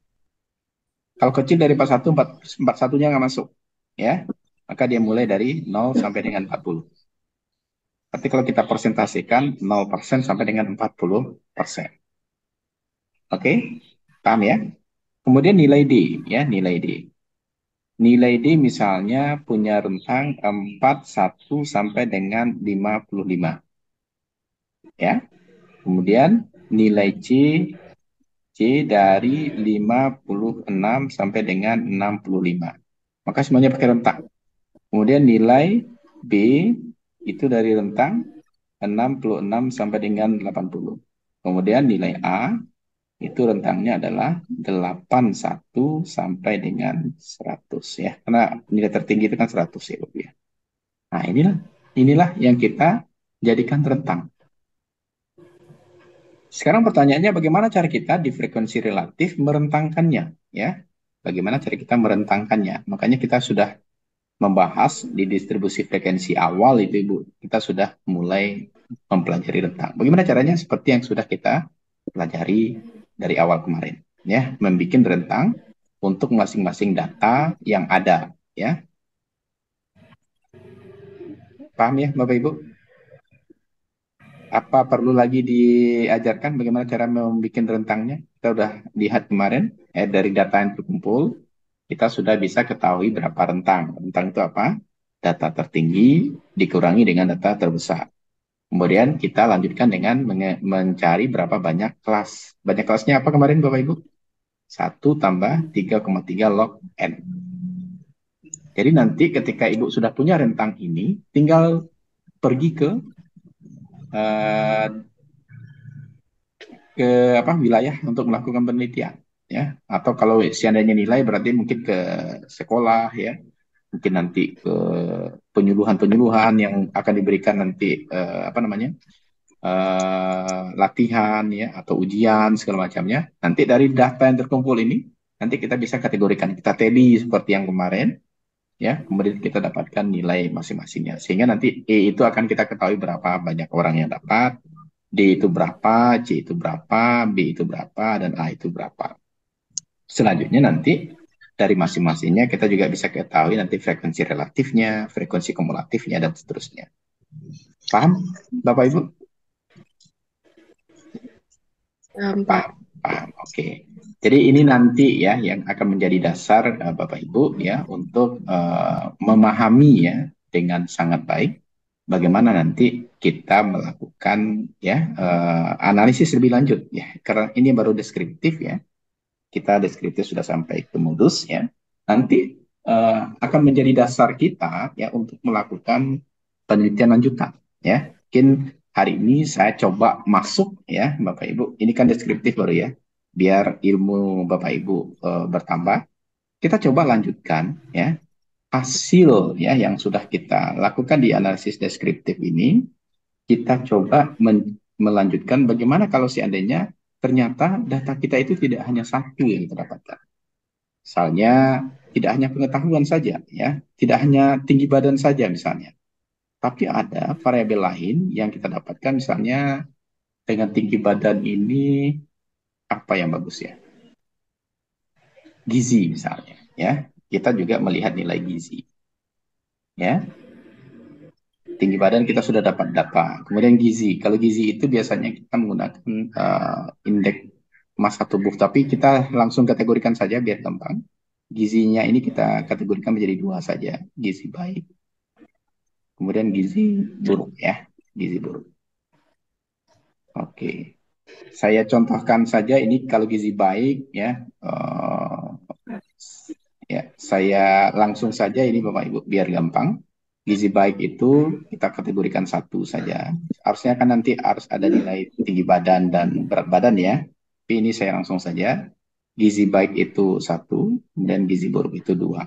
Kalau kecil dari 41, 41-nya nggak masuk ya. Maka dia mulai dari 0 sampai dengan 40. Tapi kalau kita persentasekan 0% sampai dengan 40%. Oke? Paham ya? Kemudian nilai D ya, nilai D. Nilai D misalnya punya rentang 41 sampai dengan 55. Ya. Kemudian nilai C dari 56 sampai dengan 65. Maka semuanya pakai rentang. Kemudian nilai B itu dari rentang 66 sampai dengan 80. Kemudian nilai A itu rentangnya adalah 81 sampai dengan 100 ya. Karena nilai tertinggi itu kan 100 ya Bapak ya. Nah, inilah yang kita jadikan rentang. Sekarang pertanyaannya bagaimana cara kita di frekuensi relatif merentangkannya ya? Bagaimana cara kita merentangkannya? Makanya kita sudah membahas di distribusi frekuensi awal itu Ibu, kita sudah mulai mempelajari rentang. Bagaimana caranya? Seperti yang sudah kita pelajari dari awal kemarin, ya, membuat rentang untuk masing-masing data yang ada, ya. Paham ya, Bapak Ibu? Apa perlu lagi diajarkan bagaimana cara membuat rentangnya? Kita sudah lihat kemarin, dari data yang terkumpul, kita sudah bisa ketahui berapa rentang. Rentang itu apa? Data tertinggi dikurangi dengan data terbesar. Kemudian kita lanjutkan dengan mencari berapa banyak kelas. Banyak kelasnya apa kemarin Bapak Ibu? 1 tambah 3,3 log N. Jadi nanti ketika Ibu sudah punya rentang ini, tinggal pergi ke wilayah untuk melakukan penelitian, ya. Atau kalau seandainya nilai berarti mungkin ke sekolah, ya. Mungkin nanti ke penyuluhan-penyuluhan yang akan diberikan nanti latihan, ya, atau ujian segala macamnya. Nanti dari data yang terkumpul ini nanti kita bisa kategorikan, kita tally seperti yang kemarin, ya. Kemudian kita dapatkan nilai masing-masingnya, sehingga nanti E itu akan kita ketahui berapa banyak orang yang dapat, D itu berapa, C itu berapa, B itu berapa, dan A itu berapa. Selanjutnya nanti dari masing-masingnya kita juga bisa ketahui nanti frekuensi relatifnya, frekuensi kumulatifnya, dan seterusnya. Paham, Bapak Ibu? Paham, paham. Oke. Jadi ini nanti ya yang akan menjadi dasar Bapak Ibu ya untuk memahami ya dengan sangat baik bagaimana nanti kita melakukan ya analisis lebih lanjut ya, karena ini baru deskriptif ya. Kita deskriptif sudah sampai ke modus ya. Nanti akan menjadi dasar kita ya untuk melakukan penelitian lanjutan ya. Mungkin hari ini saya coba masuk ya Bapak Ibu. Ini kan deskriptif baru ya. Biar ilmu Bapak Ibu bertambah. Kita coba lanjutkan ya hasil ya yang sudah kita lakukan di analisis deskriptif ini. Kita coba melanjutkan bagaimana kalau seandainya ternyata data kita itu tidak hanya satu yang kita dapatkan. Misalnya tidak hanya pengetahuan saja ya, tidak hanya tinggi badan saja misalnya. Tapi ada variabel lain yang kita dapatkan, misalnya dengan tinggi badan ini apa yang bagus ya? Gizi misalnya ya. Kita juga melihat nilai gizi. Ya. Tinggi badan kita sudah dapat data. Kemudian gizi. Kalau gizi itu biasanya kita menggunakan indeks massa tubuh, tapi kita langsung kategorikan saja biar gampang. Gizinya ini kita kategorikan menjadi 2 saja, gizi baik. Kemudian gizi buruk ya, gizi buruk. Oke. Saya contohkan saja ini kalau gizi baik ya. Ya, saya langsung saja ini Bapak Ibu biar gampang. Gizi baik itu kita kategorikan 1 saja. Harusnya kan nanti harus ada nilai tinggi badan dan berat badan ya. Tapi ini saya langsung saja. Gizi baik itu 1, kemudian gizi buruk itu 2.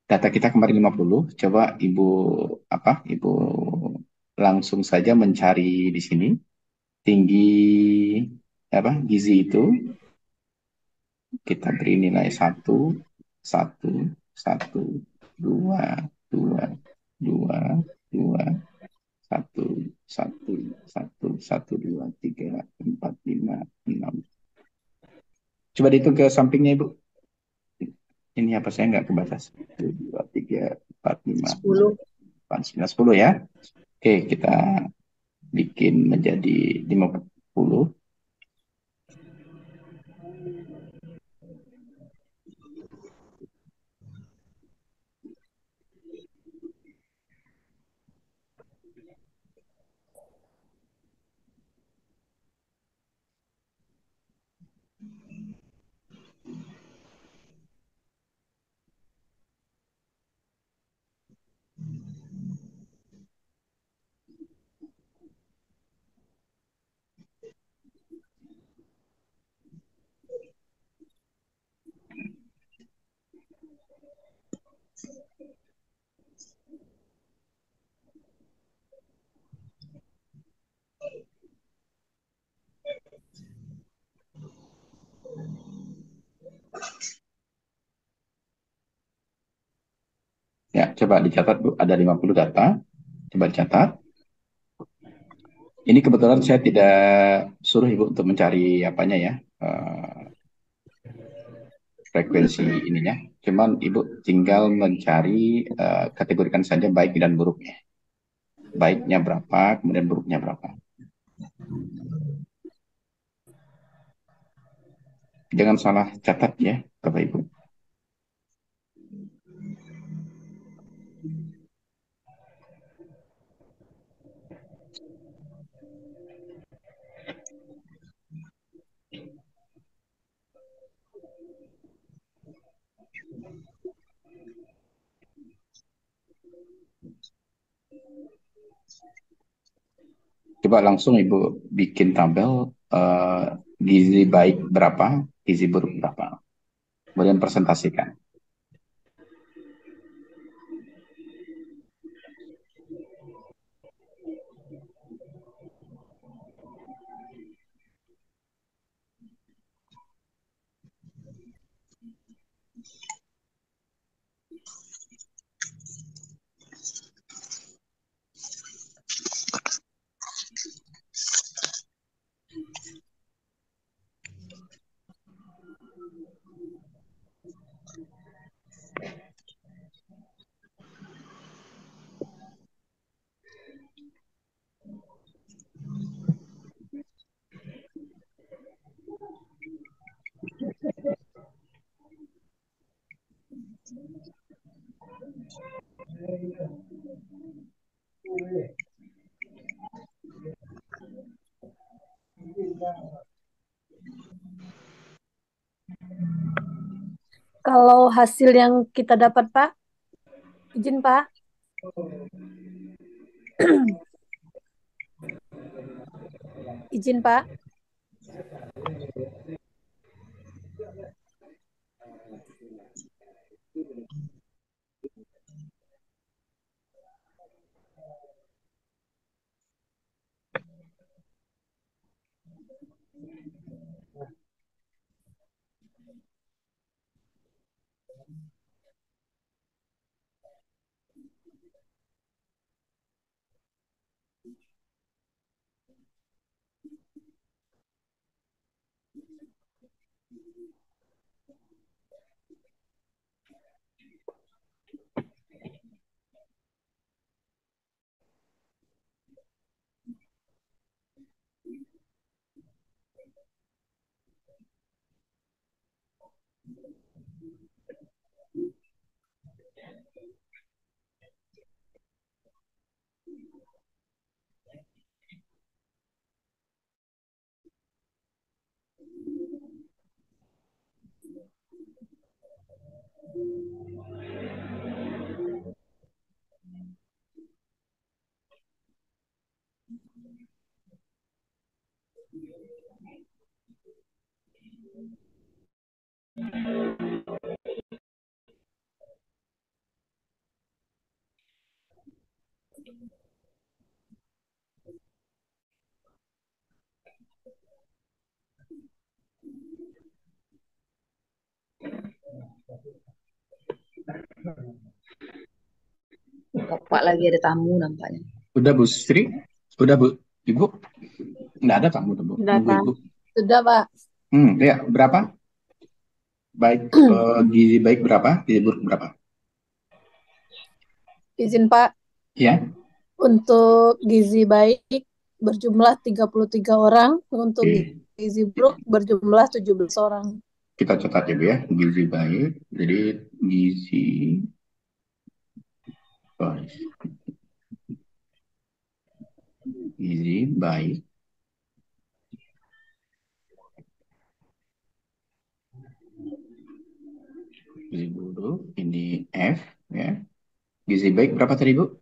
Data kita kemarin 50. Coba Ibu langsung saja mencari di sini tinggi gizi itu kita beri nilai 1, 1, 1, 2, 2, 2, 2, 1, 1, 1, 1, 2, 3, 4, 5, 6. Coba dihitung ke sampingnya Ibu. Ini apa saya nggak kebaca? 1, 2, 3, 4, 5, 10. 4, 9, 10 ya. Oke, kita bikin menjadi 50. Coba dicatat, Bu. Ada 50 data. Coba dicatat. Ini kebetulan saya tidak suruh Ibu untuk mencari apanya ya, frekuensi ininya. Cuman Ibu tinggal mencari, kategorikan saja baik dan buruknya. Baiknya berapa, kemudian buruknya berapa. Jangan salah catat ya, Bapak Ibu. Coba langsung Ibu bikin tabel, gizi baik berapa, gizi buruk berapa. Kemudian presentasikan. Kalau hasil yang kita dapat, Pak, izin, Pak. Izin, Pak. Bapak lagi ada tamu nampaknya. Udah Bu Sri? Udah Bu? Ibu? Nggak ada tamu tuh Bu. Sudah, Nunggu Pak. Ibu. Sudah, Pak. Ya, berapa? Baik, gizi baik berapa? Gizi buruk berapa? Izin, Pak. Ya. Untuk gizi baik berjumlah 33 orang, untuk Oke. gizi buruk berjumlah 17 orang. Kita catat ya Bu ya. Gizi baik. Jadi gizi baik. Gizi baik. Gizi buruk. Ini F ya. Gizi baik berapa tadi Bu?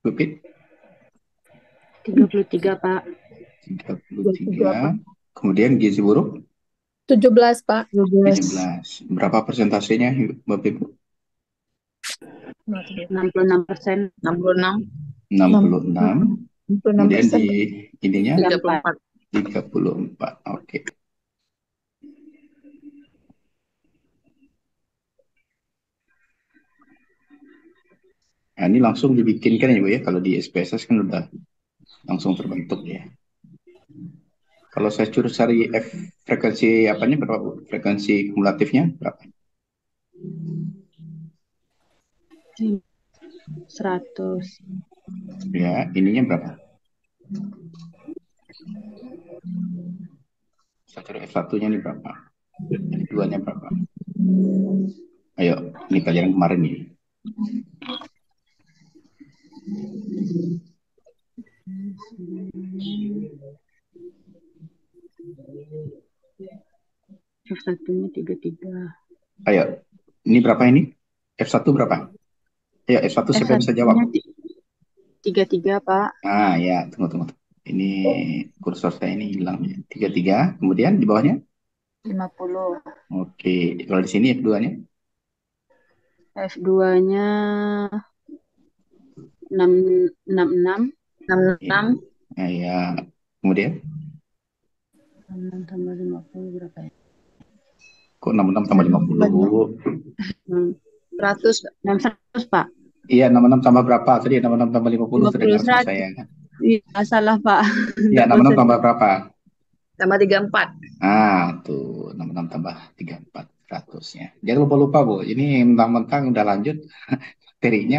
Bu Pit? 33, Pak. 33. Kemudian gizi buruk? 17, Pak. 17. Berapa persentasenya Bapak Ibu? 66%. 66. 66. Kemudian di ininya 34. 34. Oke. ini langsung dibikinkan ya Bu ya. Kalau di SPSS kan udah langsung terbentuk ya. Kalau saya suruh cari frekuensi apanya berapa Bu? Frekuensi kumulatifnya berapa? 100. Ya, ininya berapa? Saya cari F1-nya ini berapa? F2-nya berapa? Ayo, ini kalian kemarin nih. F1-nya 33. Ayo, ini berapa ini? F1 berapa? Ayo, F1 siapa yang bisa jawab? F1-nya 33, Pak. Ah ya, tunggu. Ini kursor saya ini hilang. 33, kemudian di bawahnya? 50. Oke, kalau di sini F2-nya? F2-nya 66. 66. Ya, kemudian? 66 tambah 50 berapa ya? Kok 66 tambah 50? 100. 100, Pak. Iya, 66 tambah berapa? Tadi 66 tambah 50 sudah 50, dengar sama 100. saya kan? Iya, salah, Pak. Iya, 66 tambah berapa? Tambah 34. Tuh, 66 tambah 34, 100-nya. Jangan lupa-lupa, Bu. Ini mentang-mentang udah lanjut,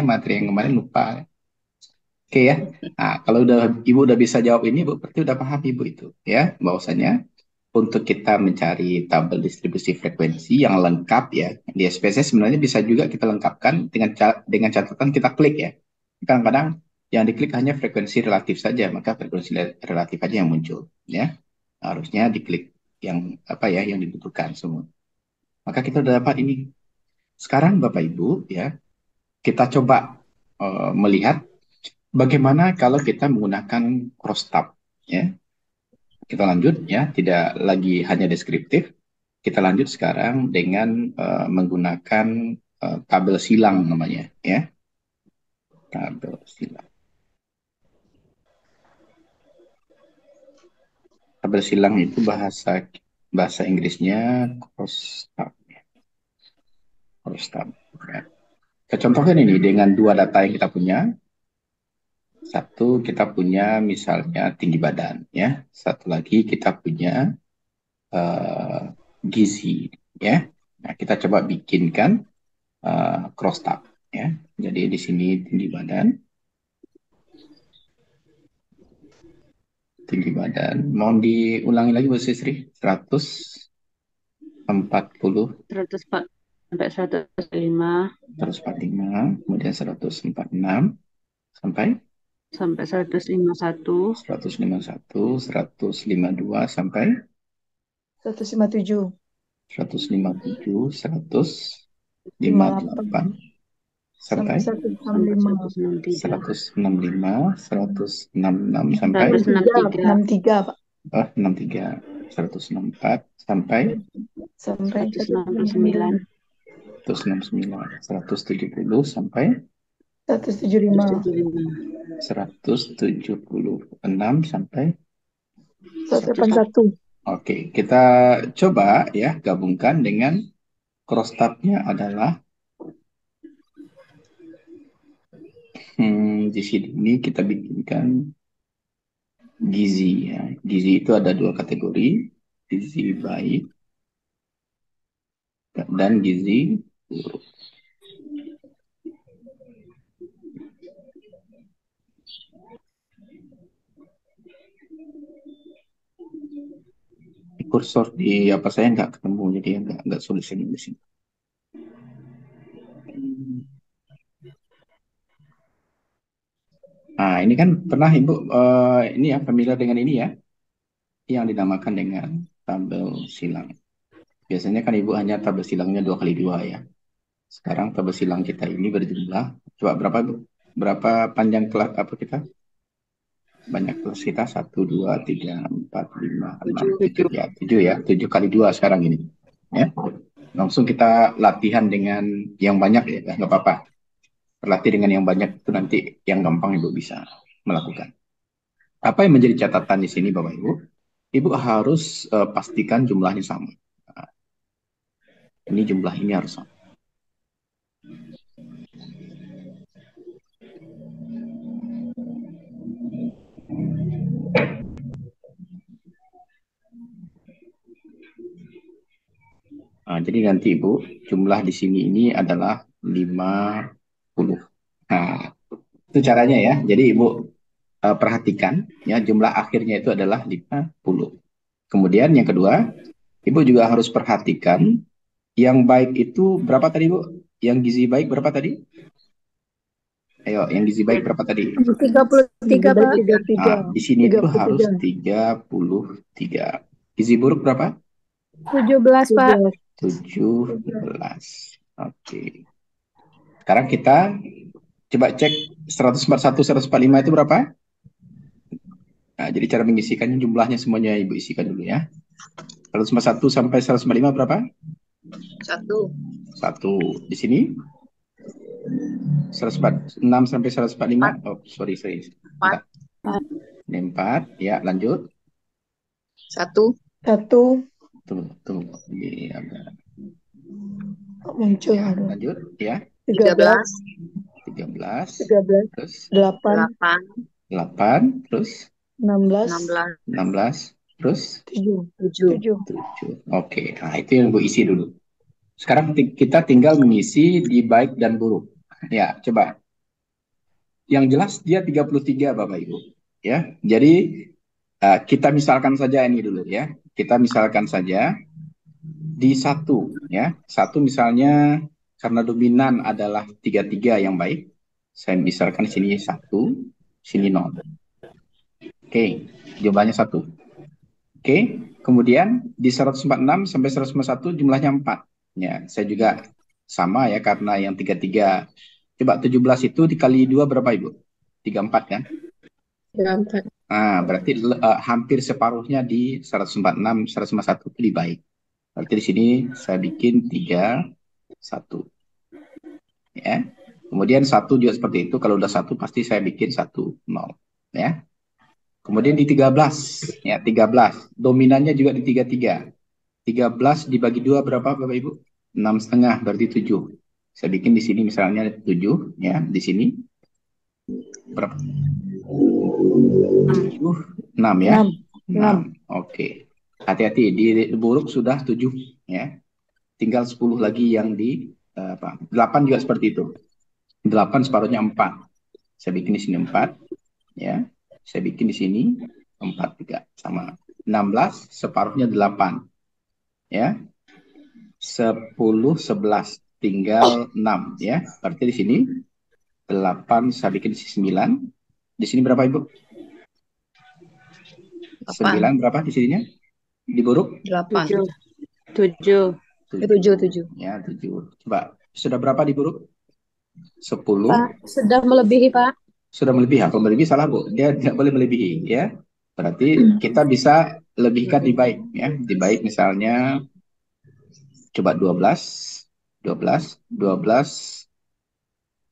materi yang kemarin lupa. Oke ya. Nah, kalau Ibu udah bisa jawab ini, Bu, berarti udah paham Ibu itu. Ya, bahwasanya untuk kita mencari tabel distribusi frekuensi yang lengkap ya, di SPSS sebenarnya bisa juga kita lengkapkan dengan catatan kita klik ya. Kadang-kadang yang diklik hanya frekuensi relatif saja, maka frekuensi relatif aja yang muncul ya. Harusnya diklik yang apa ya yang dibutuhkan semua. Maka kita udah dapat ini. Sekarang Bapak Ibu ya, kita coba melihat bagaimana kalau kita menggunakan crosstab ya. Kita lanjut ya, tidak lagi hanya deskriptif. Kita lanjut sekarang dengan menggunakan tabel silang namanya ya. Tabel silang. Tabel silang itu bahasa Inggrisnya crosstab. Crosstab. Ya. Kita contohkan ini dengan dua data yang kita punya. Satu kita punya misalnya tinggi badan ya. Satu lagi kita punya gizi ya. Nah, kita coba bikinkan crosstab ya. Jadi di sini tinggi badan. Mau diulangi lagi Bu Sisri? 140 104 sampai 105 kemudian 146 sampai 151 152 sampai 157. 157 158 sampai sampai 165. 165 166 sampai 163, Pak. 63 164 sampai 169 169 170 sampai 175. 176 sampai 181. Oke, kita coba ya gabungkan dengan crosstabnya adalah di sini kita bikinkan gizi ya. Gizi itu ada dua kategori, gizi baik dan gizi buruk. Kursor di apa saya nggak ketemu, jadi nggak sulit di sini. Nah, ini kan pernah Ibu ini ya familiar dengan ini ya, yang dinamakan dengan tabel silang. Biasanya kan Ibu hanya tabel silangnya 2x2 ya. Sekarang tabel silang kita ini berjumlah, coba berapa Bu? Berapa panjang kelas apa kita? Banyak kelas kita 1, 2, 3, 4, 5, 6, 7 ya. 7 ya, 7 kali 2 sekarang ini. Ya. Langsung kita latihan dengan yang banyak ya, nggak apa-apa. Berlatih dengan yang banyak itu nanti yang gampang Ibu bisa melakukan. Apa yang menjadi catatan di sini Bapak Ibu? Ibu harus pastikan jumlahnya sama. Nah, ini jumlah ini harus sama. Jadi nanti Ibu, jumlah di sini ini adalah 50. Nah, itu caranya ya. Jadi Ibu perhatikan ya, jumlah akhirnya itu adalah 50. Kemudian yang kedua, Ibu juga harus perhatikan yang baik itu berapa tadi Bu? Yang gizi baik berapa tadi? Ayo, yang gizi baik berapa tadi? 33 Pak. 33. Di sini itu 33. harus 33. Gizi buruk berapa? 17 Pak. 17. Oke. Sekarang kita coba cek 141, 145 itu berapa? Nah, jadi cara mengisikannya jumlahnya semuanya Ibu isikan dulu ya. 141 sampai 145 berapa? 1. 1. Di sini 146 sampai 145. Oh, sorry. Bentar. 4. Ini 4. Ya, lanjut. 1. 1. Tunggu. Ini agak. Muncul. Ya, Aduh. lanjut ya. 13. 13. 13. Terus 8. 8. terus 16. 16. Terus 7. 7. 7. Oke, nah itu yang gue isi dulu. Sekarang kita tinggal mengisi di baik dan buruk. Ya, coba. Yang jelas dia 33 Bapak Ibu. Ya, jadi kita misalkan saja ini dulu ya. Kita misalkan saja di 1 ya. 1 misalnya karena dominan adalah 33 yang baik. Saya misalkan sini 1, sini 0. Oke, jumlahnya 1. Oke, kemudian di 146 sampai 151 jumlahnya 4. Ya, saya juga sama ya karena yang 33. Coba 17 itu dikali 2 berapa Ibu? 34 kan? 34. Nah, berarti hampir separuhnya di 146, 151 itu di baik. Berarti di sini saya bikin 3, 1. Ya. Kemudian 1 juga seperti itu. Kalau udah 1 pasti saya bikin 1, 0. Ya. Kemudian di 13. Ya, 13. Dominannya juga di 33. 13 dibagi 2 berapa Bapak Ibu? 6,5 berarti 7. Saya bikin di sini misalnya 7 ya, di sini berapa? 7, 6 ya. 6. Oke. Hati-hati di buruk sudah 7 ya. Tinggal 10 lagi yang di 8 juga seperti itu. 8 separuhnya 4. Saya bikin di sini 4 ya. Saya bikin di sini 4 juga sama. 16 separuhnya 8 ya. 10, 11 tinggal 6 ya. Berarti di sini 8 saya bikin di sini 9. Di sini berapa Ibu? 9 berapa di sininya? Di buruk? 8. 7. 7. Ya, 7. Coba sudah berapa di buruk? 10. Pak, sudah melebihi Pak. Sudah melebihi. Kalau melebihi salah Bu. Dia tidak boleh melebihi ya. Berarti kita bisa lebihkan di baik ya. Di baik misalnya coba 12.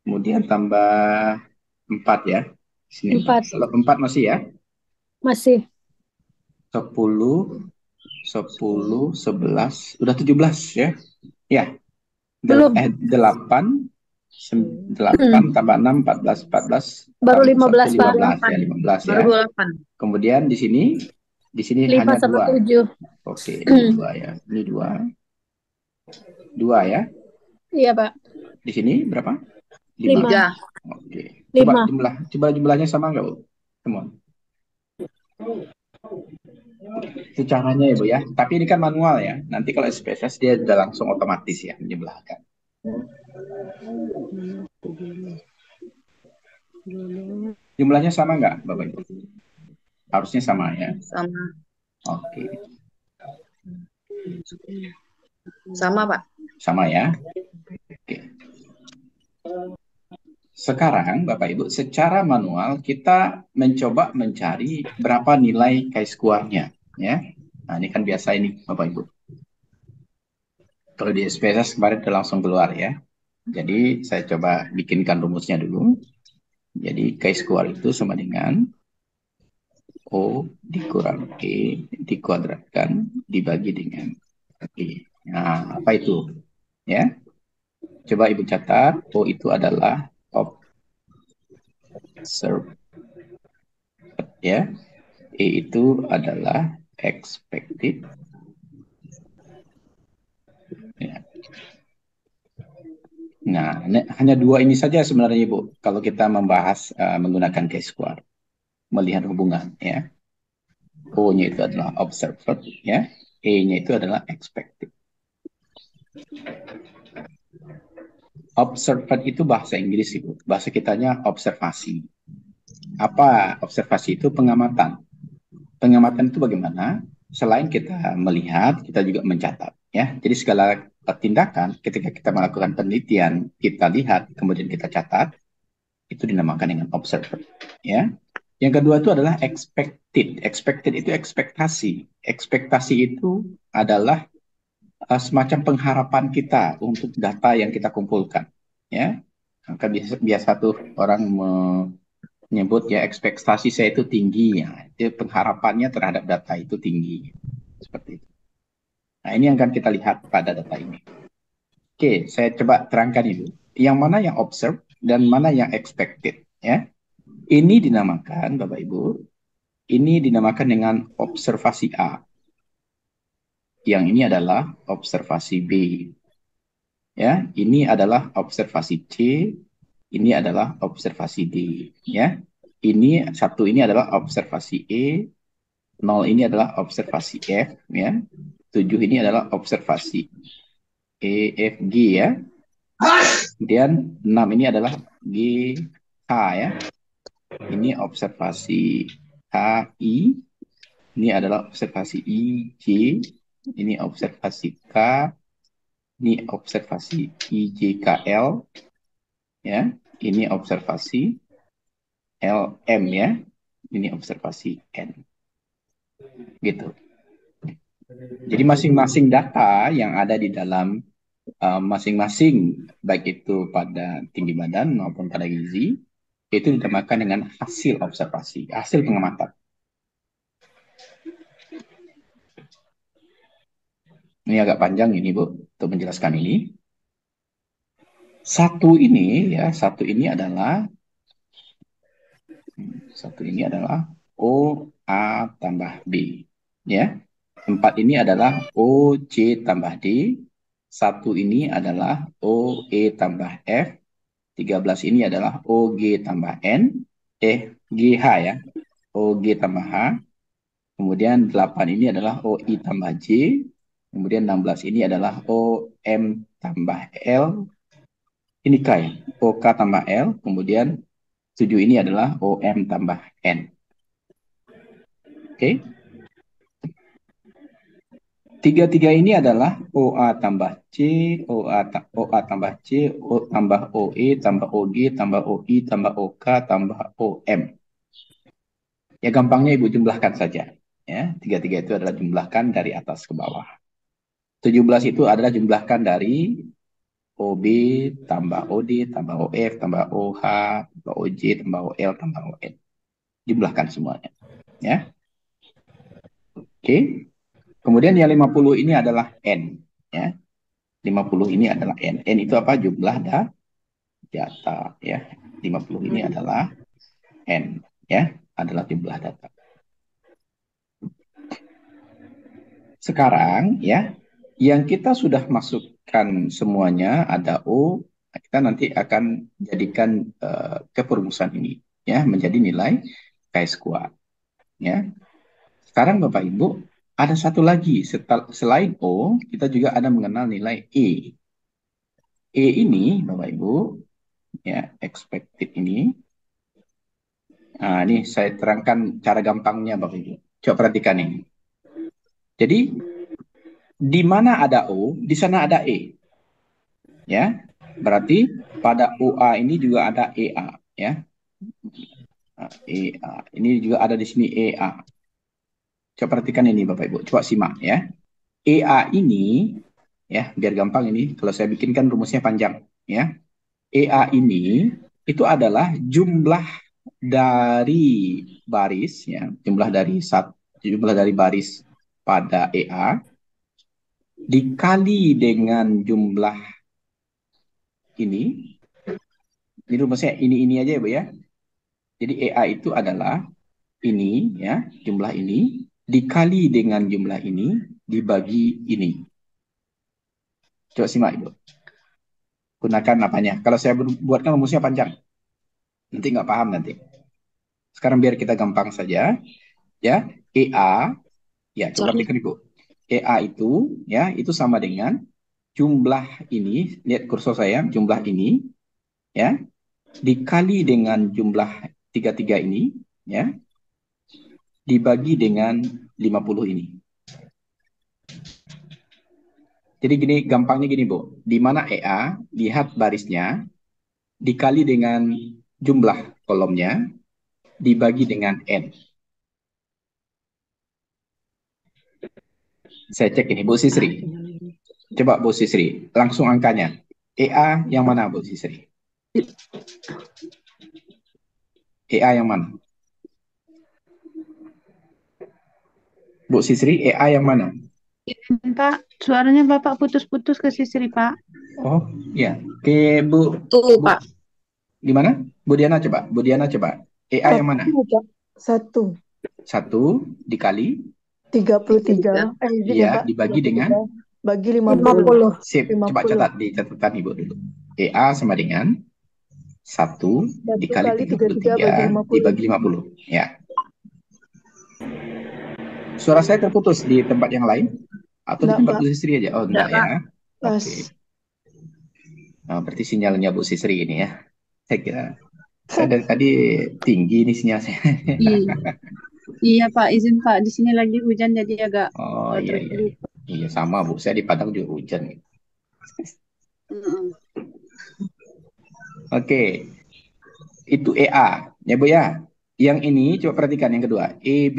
Kemudian tambah 4 ya. Sini 4. 4 masih ya? Masih. 10, 11. Udah 17 ya? Ya. Belum. 8 tambah 6, 14. Baru 15 Pak. 15 ya, 15 ya. Baru 8. Kemudian di sini 5 hanya sama 2. 7. Oke, ini 2 ya. Ini 2. 2 ya. Iya Pak. Di sini berapa? 5. 3. Oke. 5. Coba jumlahnya sama nggak, Bu? Come on. Itu caranya ya, Bu ya. Tapi ini kan manual ya. Nanti kalau SPSS dia udah langsung otomatis ya menjumlahkan. Jumlahnya sama nggak, Bapak Ibu? Harusnya sama ya. Sama. Oke. Sama Pak. Sama ya. Oke. Sekarang Bapak Ibu, secara manual kita mencoba mencari berapa nilai chi-square-nya ya. Nah, ini kan biasa ini Bapak Ibu. Kalau di SPSS kemarin udah langsung keluar ya. Jadi saya coba bikinkan rumusnya dulu. Jadi chi-square itu sama dengan O dikurang E dikuadratkan dibagi dengan E. Nah, apa itu? Ya. Coba Ibu catat, O itu adalah observed ya. E itu adalah expected. Nah, hanya dua ini saja sebenarnya Ibu, kalau kita membahas menggunakan chi-square, melihat hubungan ya. O-nya itu adalah observed ya, E-nya itu adalah expected. Observed itu bahasa Inggris Ibu, bahasa kitanya observasi. Apa observasi itu? Pengamatan. Pengamatan itu bagaimana? Selain kita melihat, kita juga mencatat ya. Jadi segala tindakan ketika kita melakukan penelitian, kita lihat kemudian kita catat, itu dinamakan dengan observed ya. Yang kedua itu adalah expected. Expected itu ekspektasi. Ekspektasi itu adalah semacam pengharapan kita untuk data yang kita kumpulkan ya. Maka biasa tuh orang menyebut ya, ekspektasi saya itu tinggi ya. Itu pengharapannya terhadap data itu tinggi. Seperti itu. Nah, ini yang akan kita lihat pada data ini. Oke, saya coba terangkan itu. Yang mana yang observed dan mana yang expected ya. Ini dinamakan Bapak Ibu, ini dinamakan dengan observasi A. Yang ini adalah observasi B. Ya, ini adalah observasi C, ini adalah observasi D, ya. Ini satu ini adalah observasi E, 0 ini adalah observasi F, ya. 7 ini adalah observasi E, F, G, ya. Kemudian 6 ini adalah G, H, ya. Ini observasi H, I. Ini adalah observasi I, J. Ini observasi K. Ini observasi IJKL, ya. Ini observasi LM, ya. Ini observasi N. Gitu. Jadi masing-masing data yang ada di dalam masing-masing, baik itu pada tinggi badan maupun pada gizi, itu dinamakan dengan hasil observasi, hasil pengamatan. Ini agak panjang ini Bu, untuk menjelaskan ini. Satu ini adalah O A tambah B, ya. 4 ini adalah O C tambah D. 1 ini adalah O E tambah F. 13 ini adalah O G tambah N. GH, ya. O G tambah H. Kemudian 8 ini adalah O I tambah J. Kemudian 16 ini adalah O M tambah L. Ini K, ya. O K tambah L. Kemudian 7 ini adalah O M tambah N. Oke. 3 ini adalah OA tambah C, OA tambah C, O tambah OE, tambah OG, tambah OI, tambah OK, tambah OM. Ya gampangnya Ibu jumlahkan saja. Ya, 3 itu adalah jumlahkan dari atas ke bawah. 17 itu adalah jumlahkan dari OB, tambah OD, tambah OF, tambah OH, tambah OJ, tambah OL, tambah ON. Jumlahkan semuanya. Ya. Oke. Kemudian yang 50 ini adalah N. Ya. 50 ini adalah N. N itu apa? Jumlah data. Ya. 50 ini adalah N. Ya. Adalah jumlah data. Sekarang ya, yang kita sudah masukkan semuanya ada O, kita nanti akan jadikan keperumusan ini ya menjadi nilai chi-square. Ya. Sekarang Bapak Ibu, ada satu lagi selain O, kita juga ada mengenal nilai E. E ini Bapak Ibu, ya expected ini. Nah, ini saya terangkan cara gampangnya Bapak Ibu. Coba perhatikan ini. Jadi di mana ada O, di sana ada E. Ya. Berarti pada OA ini juga ada EA, ya. EA. Ini juga ada di sini EA. Coba perhatikan ini Bapak Ibu, coba simak ya. EA ini ya, biar gampang ini, kalau saya bikinkan rumusnya panjang ya. EA ini itu adalah jumlah dari baris ya, jumlah dari baris pada EA dikali dengan jumlah ini rumusnya ini aja ya Bu ya. Jadi EA itu adalah ini ya, jumlah ini dikali dengan jumlah ini dibagi ini. Coba simak Ibu. Gunakan apanya. Kalau saya buatkan rumusnya panjang. Nanti nggak paham nanti. Sekarang biar kita gampang saja. Ya, EA. Ya, coba Sorry. perhatikan Ibu. EA itu, ya, itu sama dengan jumlah ini. Lihat kursor saya, jumlah ini. Ya, dikali dengan jumlah 33 ini. Ya, dibagi dengan 50 ini. Jadi gini, gampangnya gini, Bu. Di mana EA, lihat barisnya, dikali dengan jumlah kolomnya, dibagi dengan N. Saya cek ini, Bu Sisri. Coba Bu Sisri, langsung angkanya. EA yang mana, Bu Sisri? EA yang mana? Bu Sisri, EA yang mana? Pak, suaranya Bapak putus-putus ke Sisri, Pak. Oh, ya. Oke, Bu. Tuh, Bu, Pak. gimana? Bu Diana coba. Bu Diana coba. EA yang mana? Satu. 1 dikali 33. Gini, ya Pak. dibagi dengan Bagi 50. 50. sip. Coba 50. catat di catatan Ibu dulu. EA sama dengan 1 dikali kali 33 bagi 33 50. dibagi 50. Ya. Suara saya terputus di tempat yang lain atau di Enggak, tempat Pak. Bu Sisri aja? Oh, enggak ya. Pas. Oke. Nah, berarti sinyalnya Bu Sisri ini ya. Saya kira saya dari tadi tinggi nih sinyal saya. Iya, Pak, izin Pak. Di sini lagi hujan jadi agak Oh iya iya. Iya sama Bu. Saya di Padang juga hujan. Oke. Itu EA ya Bu ya. Yang ini coba perhatikan yang kedua, EB.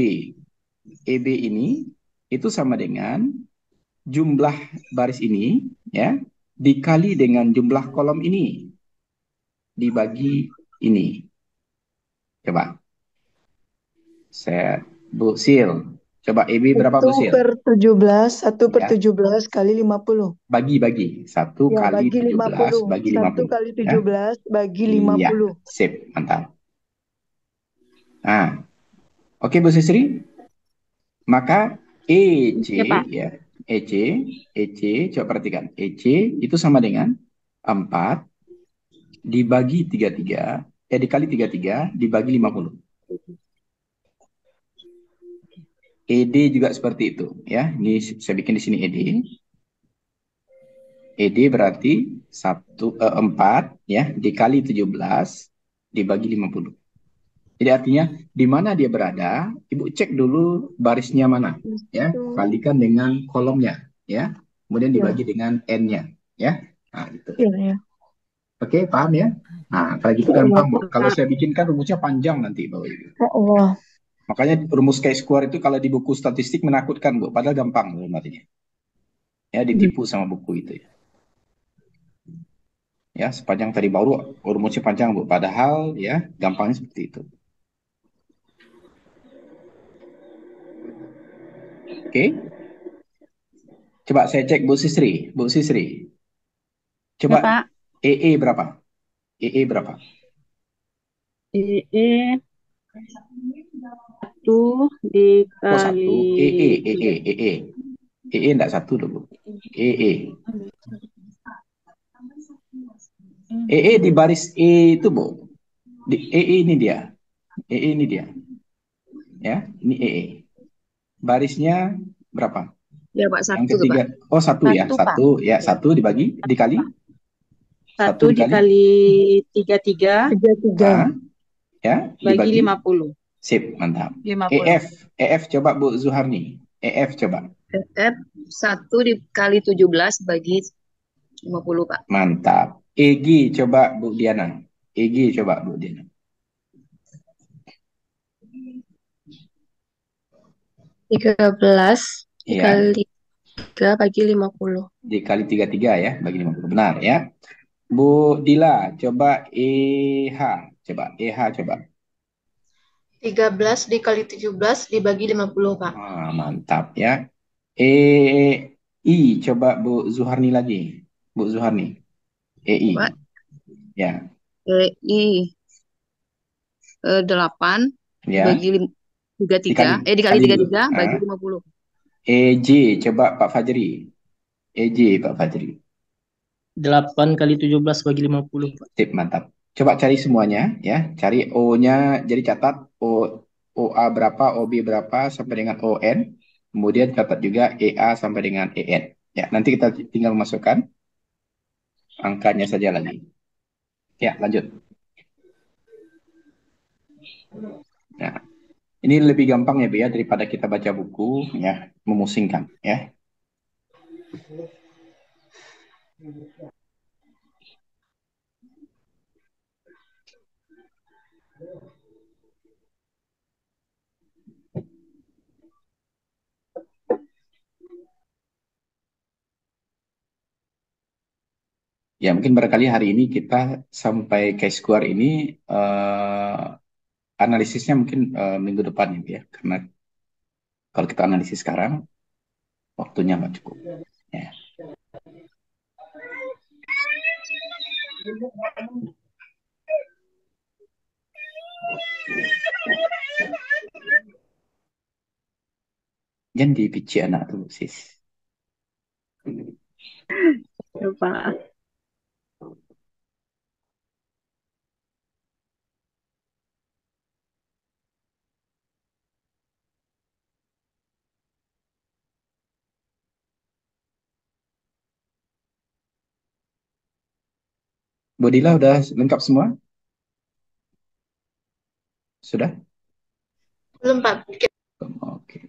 EB ini itu sama dengan jumlah baris ini ya dikali dengan jumlah kolom ini dibagi ini. Coba. Saya Bu Sil. Coba EB berapa Bu 1 Sil? per 17. 1 per Ya. 17 kali 50. Bagi. 1 Ya, kali bagi 17 50. bagi 1 50. kali Ya. 17 bagi Iya, 50. sip, mantap. Nah, oke Bu Sisri. Maka EC Ya, Pak. ya, EC, coba perhatikan. EC itu sama dengan 4 dibagi 33, dikali 33 dibagi 50. ED juga seperti itu ya. Ini saya bikin di sini ED. ED berarti 4 ya dikali 17 dibagi 50. Jadi artinya di mana dia berada, Ibu cek dulu barisnya mana, ya, kalikan dengan kolomnya, ya, kemudian dibagi dengan n-nya, ya, nah gitu. Iya. Oke, paham ya? Nah, kalau gitu gampang, Bu. Kalau saya bikinkan rumusnya panjang nanti, Bapak Ibu. Allah. Makanya rumus chi-square itu kalau di buku statistik menakutkan, Bu, padahal gampang artinya. Ya, ditipu sama buku itu ya. Ya, sepanjang tadi baru rumusnya panjang, Bu, padahal ya gampangnya seperti itu. Oke. Coba saya cek Bu Sisri. Bu Sisri. Coba Ya, Pak. EE berapa? EE berapa? EE 1 Oh, 1. dikali EE enggak 1 dulu. EE. EE di baris E itu, Bu. Di EE ini dia. EE ini dia. Ya, ini EE. Barisnya berapa? Ya, Pak, Yang 1 tuh, ketiga. Pak. Oh, 1 ya. 1, 1 ya, 1 dikali 1 dikali 33 33. Ya, bagi dibagi 50. sip, mantap. 50. EF coba Bu Zuharni. EF coba. F 1 dikali 17 bagi 50, Pak. Mantap. EG coba Bu Diana. EG coba Bu Diana. Tiga belas Iya. dikali 3 bagi 50. Dikali 33 ya, bagi 50. Benar ya. Bu Dila, coba EH. Coba EH coba. 13 dikali 17 dibagi 50, Pak. Ah, mantap ya. EI coba Bu Zuharni lagi. Bu Zuharni. EI. Pak. Ya. EI 8 Ya. dibagi 33, dikali 33 bagi 50. EJ coba Pak Fajri. EJ Pak Fajri. 8 kali 17 bagi 50, Pak. Sip, mantap. Coba cari semuanya ya. Cari O-nya, jadi catat OA berapa, OB berapa sampai dengan ON. Kemudian catat juga EA sampai dengan EN. Ya, nanti kita tinggal masukkan angkanya saja lagi. Ya, lanjut. Nah, ini lebih gampang ya, Bu ya, daripada kita baca buku ya, memusingkan ya. Ya, mungkin barangkali hari ini kita sampai Chi-square ini analisisnya mungkin minggu depan ya, karena kalau kita analisis sekarang waktunya nggak cukup. Ya. Jangan dipici anak tuh, sis. Lupa. Bodila udah lengkap semua? Sudah? Belum, Pak. Oke.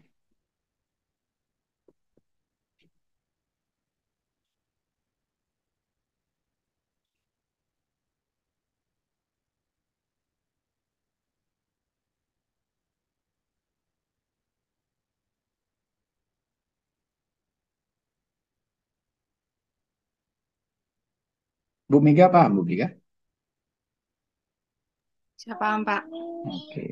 Bu Mega paham, Bu Mega? Saya paham, Pak. Oke.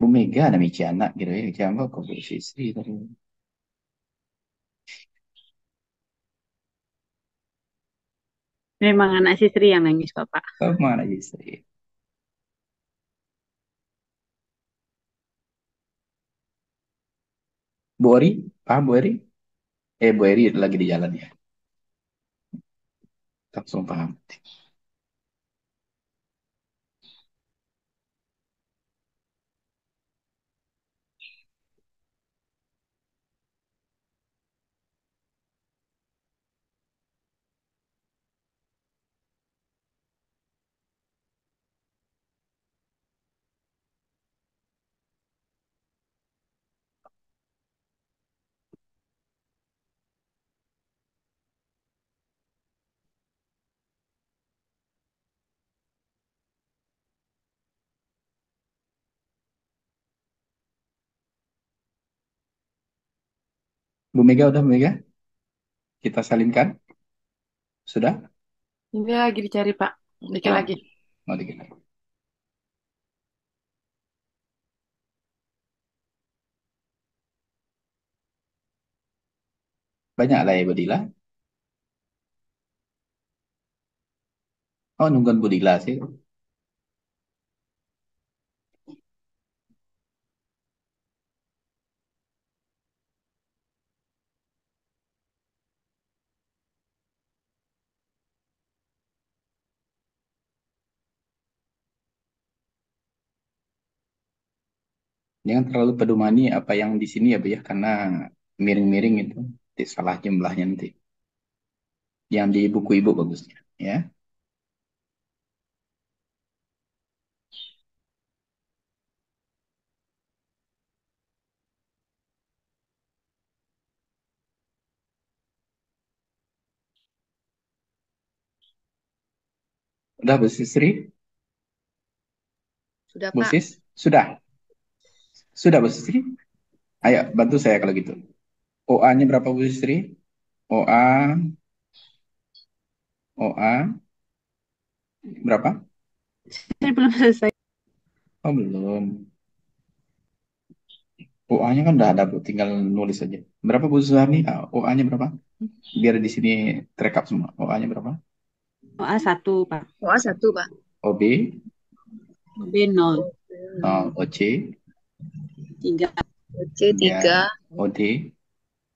Bu Mega ada mici anak gitu ya, jangan kok Bu Sisri tadi. Memang anak si Sri yang nangis kok, Pak. Mana Sisri? Bu Ori, paham Bu Eri? Bu Eri lagi di jalan ya. Langsung paham. Bu Mega udah, Bu Mega? Kita salinkan? Sudah? Ini lagi dicari, Pak. Dikit Ah, lagi. mau dikit lagi. Banyak lah ya Bu Dila. Oh, nungguan Bu Dila sih. Jangan terlalu pedumani apa yang di sini ya Bu ya, karena miring-miring itu nanti salah jumlahnya nanti. Yang di buku ibu bagusnya ya. Udah Bu Sisri? Sudah, Bu Pak. Sis? Sudah? Sudah Bu Sisri? Ayo bantu saya kalau gitu. OA-nya berapa Bu Sisri? OA, OA berapa? Saya belum selesai. Oh belum. OA-nya kan udah ada Bu, tinggal nulis aja. Berapa Bu Suharni? OA-nya berapa? Biar di sini terekap semua. OA-nya berapa? OA 1, Pak. OA 1, Pak. OB, B 0. OC, 3. OC Ya. 3, OD,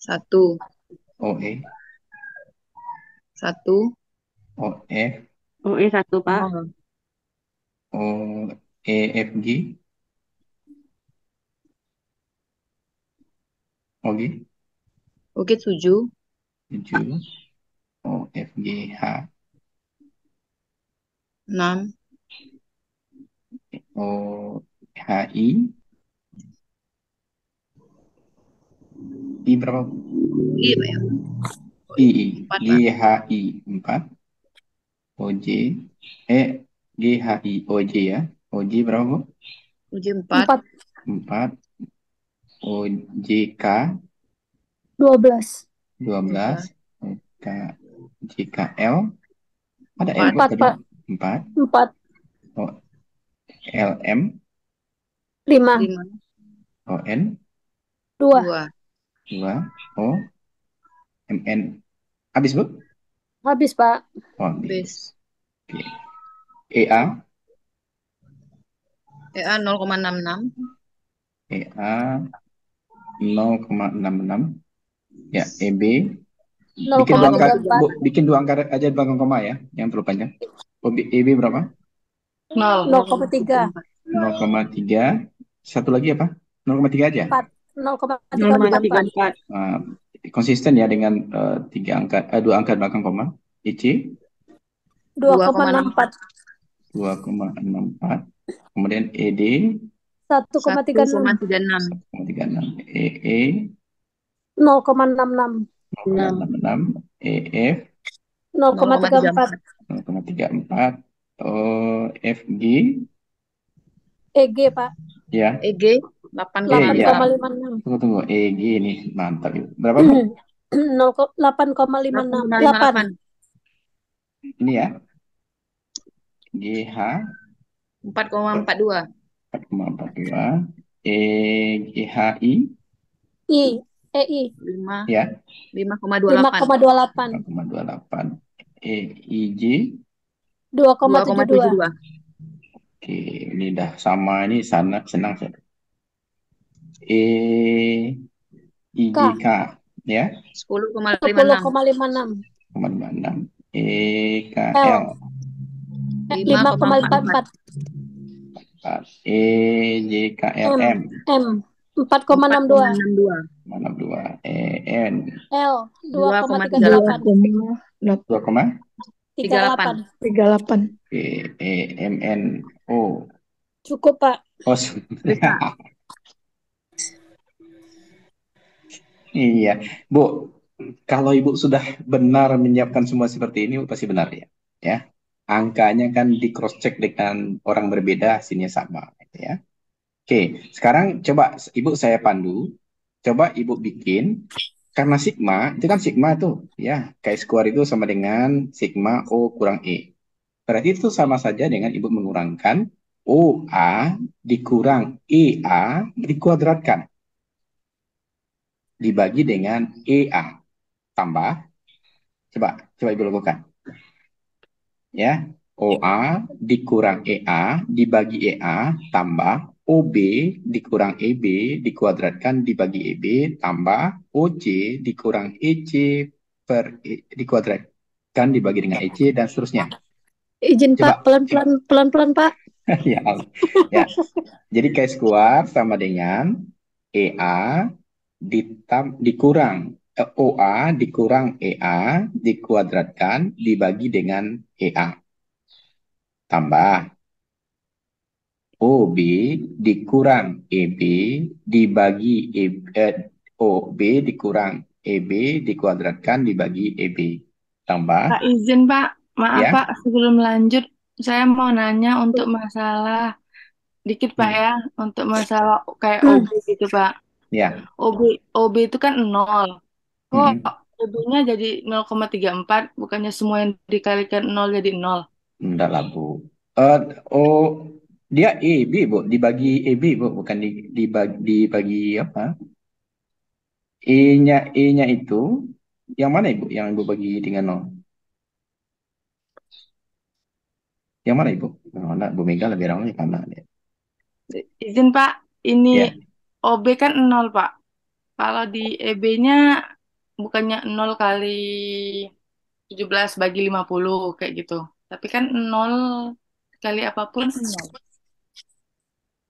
1, OE, 1, OF, OE 1, Pak. 0, OEFG, OG, OG 7, 7, OFGH, 6, OHI, I berapa? I Pak ya? I, 4 Pak. GHI 4, OJ, GHI, OJ ya. OJ berapa, Bu? OJ 4, 4, OJK 12. 12, JKL, ada L 4, Bu 4, tadi? Pak. 4, 4. LM, 5. 5, ON, 2. 2, 2, MN. Habis, Bu? Habis, Pak. Habis. base. Oke. EA, EA 0,66, EA 0,66. Ya, EB. Bikin dua angka, 0,34. Bu, bikin dua angka aja belakang koma ya, yang terlalu panjang. EB berapa? 0,3. 0,3. Satu lagi apa? 0,3 aja. 4. 0,34, Pak. 0,34. Konsisten ya dengan dua angka belakang koma. EC 2,64. 2,64. Kemudian ED 1,36. 1,36, 1,36. EE 0,66. 0,66. EF 0,34. 0,34. FG EG, Pak. ya. EG Ya. 8,56. Tunggu. EG ini mantap. Berapa, Bu? 8,56. 8. 8,58, Ini ya. GH 4,42, 4,42. EGHI I. EI 5, ya 5,28, 5,28. 4,28. EIJ 2,72. 2,72, oke, ini dah sama, ini senang saya. EIJK ya 10,56, 10,56. 0,56. EKL L 5,44. EJKLM M 4,62. 4,62, EN L 2,38, 2,38. 38, 38. EMNO. Cukup, Pak. Bisa. Iya, Bu. Kalau Ibu sudah benar menyiapkan semua seperti ini, pasti benar ya. Ya, angkanya kan di cross check dengan orang berbeda, hasilnya sama, gitu ya. Oke, sekarang coba Ibu saya pandu. Coba Ibu bikin, karena sigma itu kan sigma tuh, ya, chi-square itu sama dengan sigma O kurang E. Berarti itu sama saja dengan Ibu mengurangkan OA dikurang EA dikuadratkan dibagi dengan EA tambah, coba Ibu lakukan. Ya, OA dikurang EA dibagi EA tambah OB dikurang EB dikuadratkan dibagi EB tambah OC dikurang EC dikuadratkan dibagi dengan EC dan seterusnya. Izin, Coba. Pak. Pelan-pelan, Pak. Ya, ya. Jadi chi-square sama dengan EA dikurang OA dikurang EA dikuadratkan dibagi dengan EA tambah OB dikurang EB dibagi OB dikurang EB dikuadratkan dibagi EB tambah Pak izin Pak, maaf ya. Pak, sebelum lanjut saya mau nanya untuk masalah dikit Pak ya, untuk masalah kayak OB gitu Pak. Ya. OB itu kan 0. Kok Mm-mm. OB-nya jadi 0,34, bukannya semua yang dikalikan 0 jadi 0? Enggak lah, Bu. Dia EB, Bu, dibagi EB, Bu, bukan dibagi apa? E-nya itu yang mana, Ibu? Yang Ibu bagi dengan 0? Yang mana, Ibu? Oh, Bu Mega lebih ramai karena dia. Izin Pak, ini Ya. OB kan 0, Pak. Kalau di EB-nya bukannya 0 kali 17 bagi 50 kayak gitu. Tapi kan 0 kali apapun 0.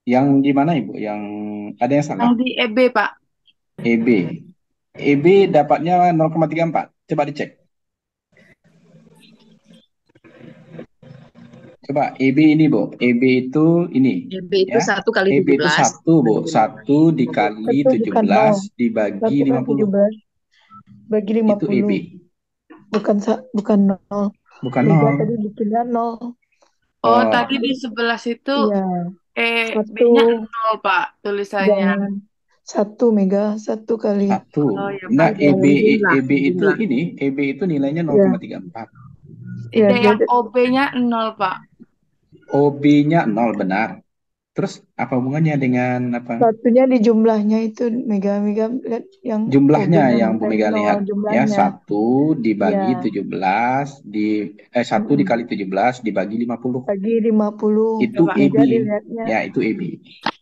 Yang di mana Ibu? Yang ada yang Yang salah? di EB, Pak. EB. EB dapatnya 0,34. Coba dicek. Coba EB ini, Bu. EB itu ini. EB itu Ya. 1 kali EB itu 17 1, Bu. bagi 1 50. dikali Satu bukan 17 nol. dibagi 1 kali 50. 17 bagi Itu EB. 50. Bukan nol. Bukan Mega 0. tadi bikinnya nol. Oh, Oh, tadi di sebelah situ Iya. EB-nya 0, Pak, tulisannya. Jangan 1 Mega. 1 kali. 1. Oh ya, Nah, Pak. EB Jumlah, EB itu jumlah. ini, EB itu nilainya Iya. 0,34. Iya, Tidak, yang OB-nya 0, Pak. OB-nya 0 benar. Terus apa hubungannya dengan apa? satunya di jumlahnya itu Mega lihat yang Jumlahnya OB-nya yang Bu Mega nol lihat ya, jumlahnya. 1 dibagi Iya. 17 1 dikali 17 dibagi 50. Bagi 50. Itu Coba. EB. Mega dilihatnya. Ya, itu EB.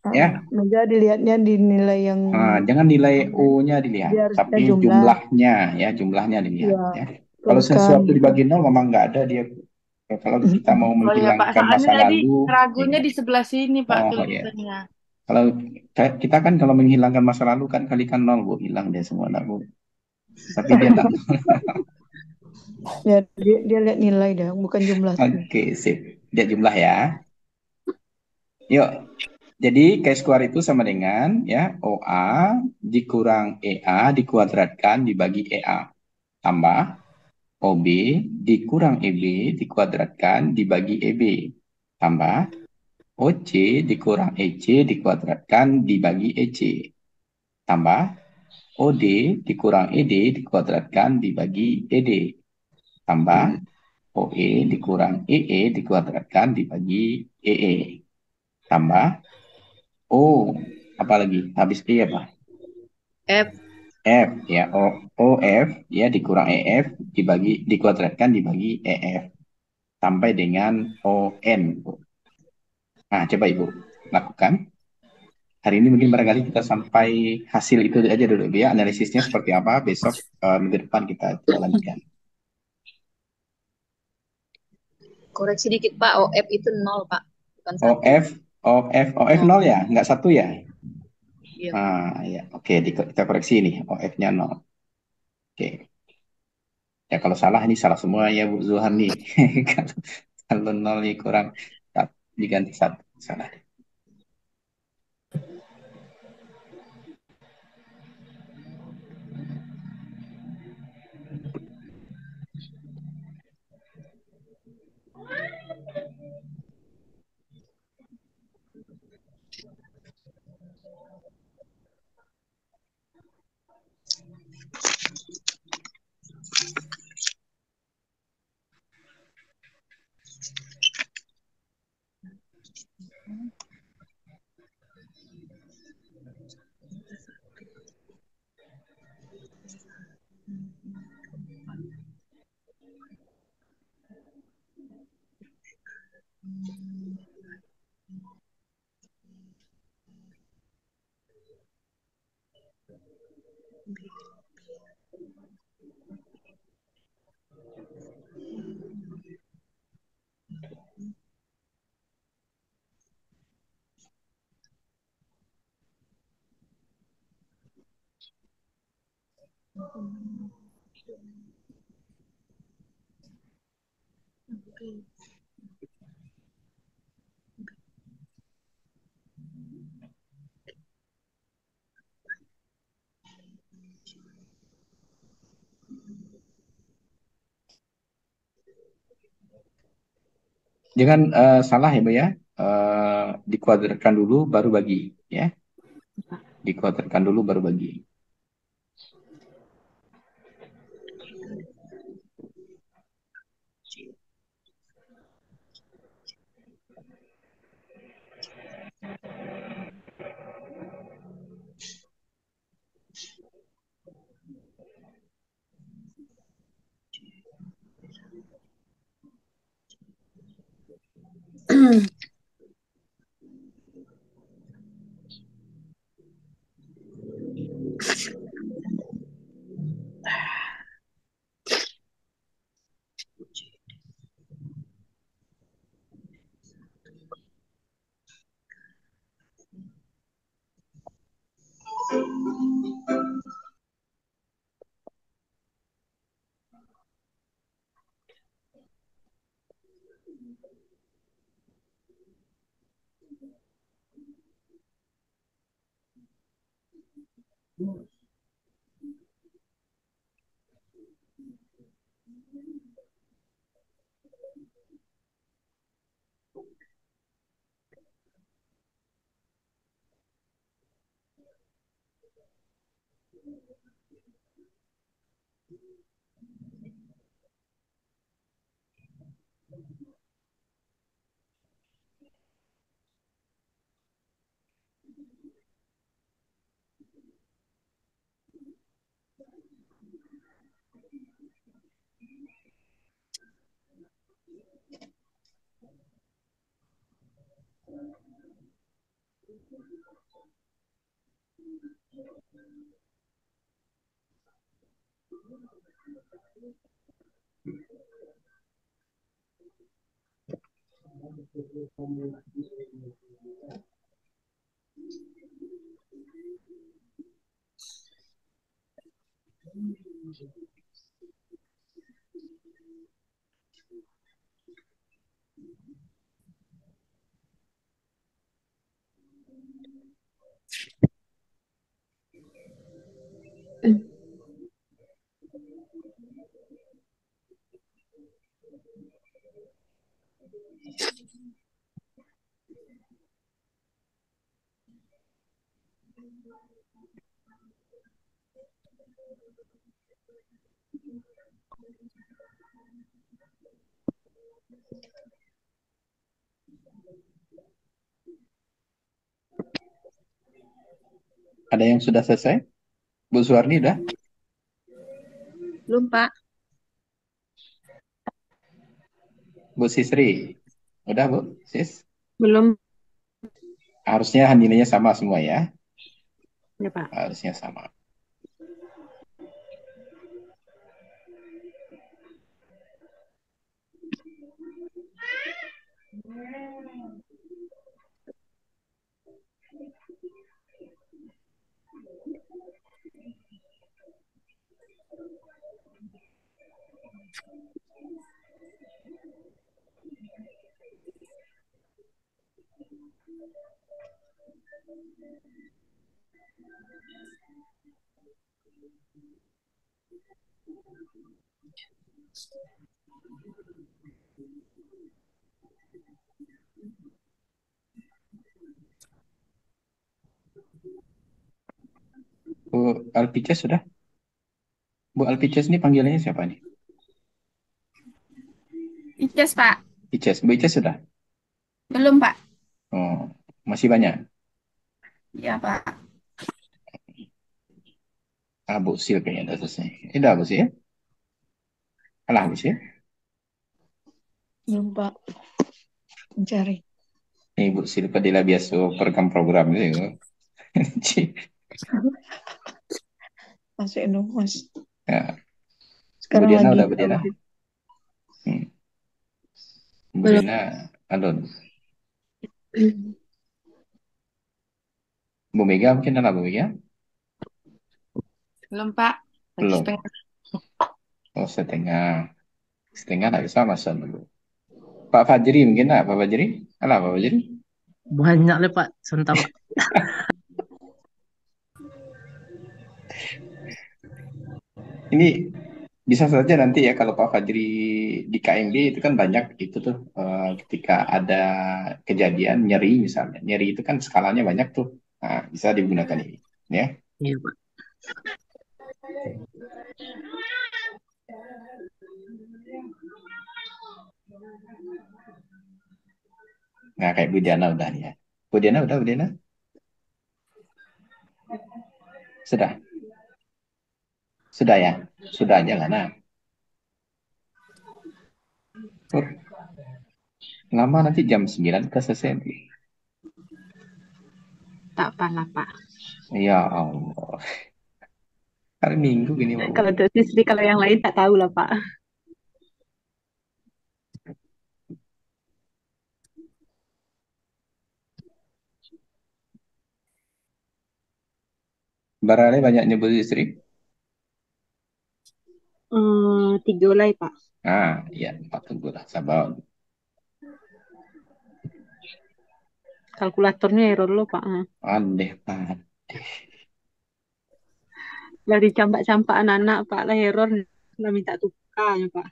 Ya. Mega dilihatnya di nilai yang Jangan nilai O-nya dilihat, dia harusnya tapi jumlah. jumlahnya ya, jumlahnya dilihat Iya. ya. Kalau Tuliskan. sesuatu dibagi 0 memang nggak ada dia. Kalau kita mau Oh ya, Pak. menghilangkan Soalnya masa tadi lalu, ragunya ya. di sebelah sini, Pak, Oh ya. tulisannya. Kalau kita kan kalau menghilangkan masa lalu kan kalikan 0, Bu, hilang dia semua, enggak, Bu. Tapi dia enggak. Ya, dia lihat nilai dah, bukan jumlah. Oke, sip. Lihat jumlah ya. Yuk. Jadi chi-square itu sama dengan ya OA dikurang EA dikuadratkan dibagi EA tambah OB dikurang EB dikuadratkan dibagi EB tambah OC dikurang EC dikuadratkan dibagi EC tambah OD dikurang ED dikuadratkan dibagi ED tambah OE dikurang EE dikuadratkan dibagi EE tambah apa lagi habis E apa? F. F ya, OF ya dikurang EF dikuadratkan dibagi EF sampai dengan ON. Nah, coba Ibu lakukan. Hari ini mungkin barangkali kita sampai hasil itu aja dulu ya. Analisisnya seperti apa, besok minggu depan kita coba lanjutkan. Koreksi dikit, Pak. OF itu 0, Pak. Bukan 1. OF 0 ya, nggak 1 ya? Iya. Ya, oke, kita koreksi ini, OF-nya 0. Oke. Ya kalau salah ini salah semua ya Bu Zuhan nih. Kalau 0 nih kurang diganti 1. Salah. Jangan salah ya Bu ya. Dikuadratkan dulu baru bagi ya. Dikuadratkan dulu baru bagi. Ada yang sudah selesai? Bu Suwarni udah? Belum, Pak. Bu Sisri? Udah, Bu? Sis? Belum Harusnya nilainya sama semua ya? ya, Pak. Harusnya sama. Bu Alpices sudah? Bu Alpices ini panggilannya siapa nih? Icas, Pak. Ices. Bu Ices sudah? Belum, Pak. Oh, masih banyak? Ya, Pak. Ah, Bu Sil kayaknya udah selesai. Ini udah, Bu Sil? Alah, Bu Sil. Belum, Pak. Mencari. Ini Bu Sil padahal biasa program gitu. Masih Mas. Ya, Bu Sekarang Diana lagi udah, Bu Diana? audit. Bu Belum. Diana, alun. Bu Mega mungkin ada, Bu Mega? Belum, Pak. Lagi Belum. setengah. Oh, setengah. Setengah nggak bisa masuk dulu. Pak Fajri mungkin nggak, Pak Fajri? Alah, Pak Fajri? Banyak lah Pak, sebentar Pak. Ini bisa saja nanti ya kalau Pak Fajri di KMB itu kan banyak itu tuh ketika ada kejadian nyeri misalnya. Nyeri itu kan skalanya banyak tuh. Nah, bisa digunakan ini. Ya. Iya Pak. Nah, kayak Bu Diana udah nih ya. Bu Diana udah, Bu Diana? Sudah? Sudah ya? Sudah aja lah. Nah. Oh, lama nanti jam 9 ke selesai. Tak apalah, Pak. Ya Allah. Hari Minggu gini, Pak. Kalau untuk Sisri, kalau yang lain tak tahu lah, Pak. Barangnya banyak nyebut istri. 3 lah, Pak. Ah, ya, 4 tunggu lah, sabar. Kalkulatornya error lo, Pak. Aneh banget. Lah dicampak-campak anak-anak, Pak. Lah error. Lah minta tukarnya, Pak.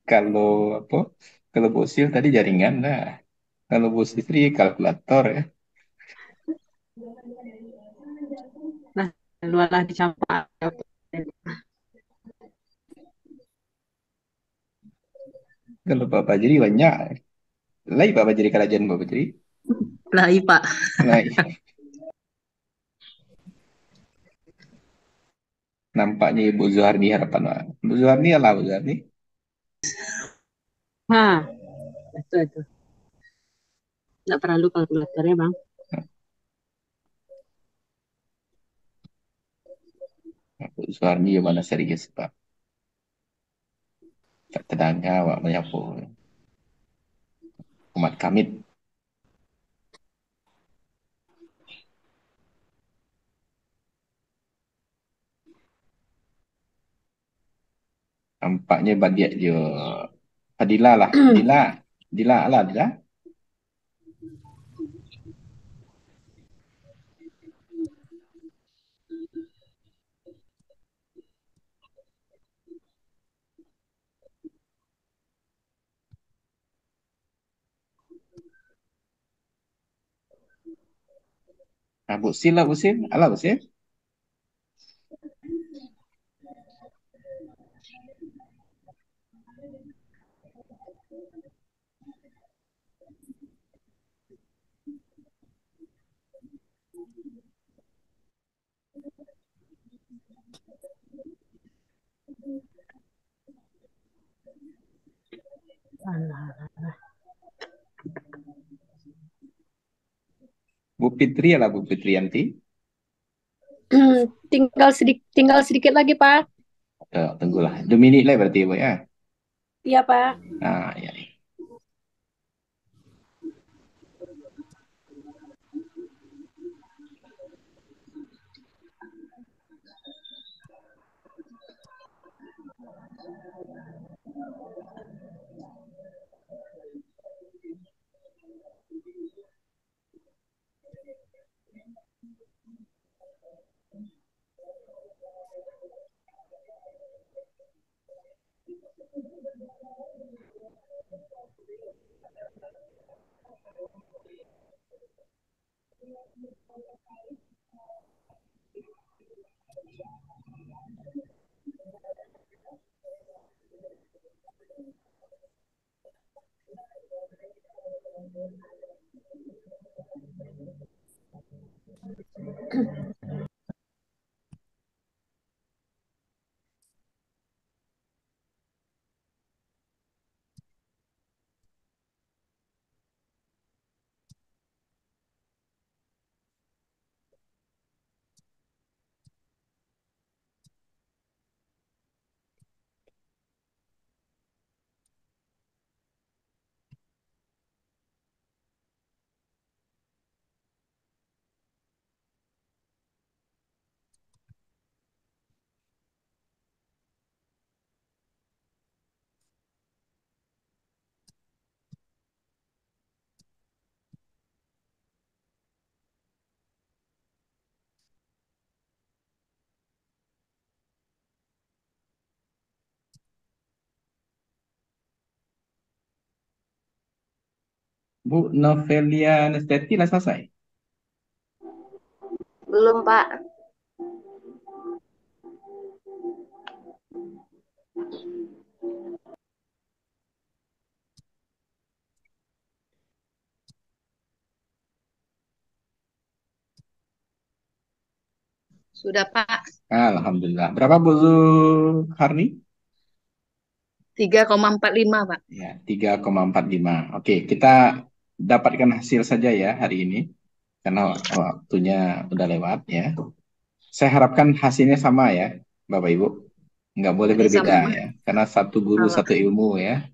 Kalau apa? Kalau Bu Sil tadi jaringan lah. Kalau Bu Sifri kalkulator ya. Lah, luar lah dicampak. Kalau Pak Fajri banyak. Lai Pak Fajri kerajaan Pak Fajri. Lah, iya, Pak. Lai. Nampaknya Ibu Zuharni harapan Pak. Bu Zuharni lah Bu Zuharni. Nah, itu. Nggak perlu kalkulatornya, Bang. Bu Zuharni yang mana serius Pak. Tak tenaga Pak menyapu. Umat kamit. Nampaknya Badia je. Fadila lah. Dila lah Dila. Nah, Bu Sil lah Bu Sil. Alah Bu Sil. Bu Fitri lah Bu Fitrianti. Tinggal sedikit lagi, Pak. Tunggulah. 2 minit lah berarti Bu ya. Iya, Pak. Nah, ya. Bu Novelia Nesteti lah selesai. Belum, Pak. Sudah, Pak. Alhamdulillah. Berapa Bu Zuharni? 3,45, Pak. Ya, 3,45. Oke, kita dapatkan hasil saja ya hari ini. Karena waktunya udah lewat ya. Saya harapkan hasilnya sama ya, Bapak Ibu. Nggak boleh Ini berbeda sama. ya. Karena satu guru, Sama. satu ilmu ya.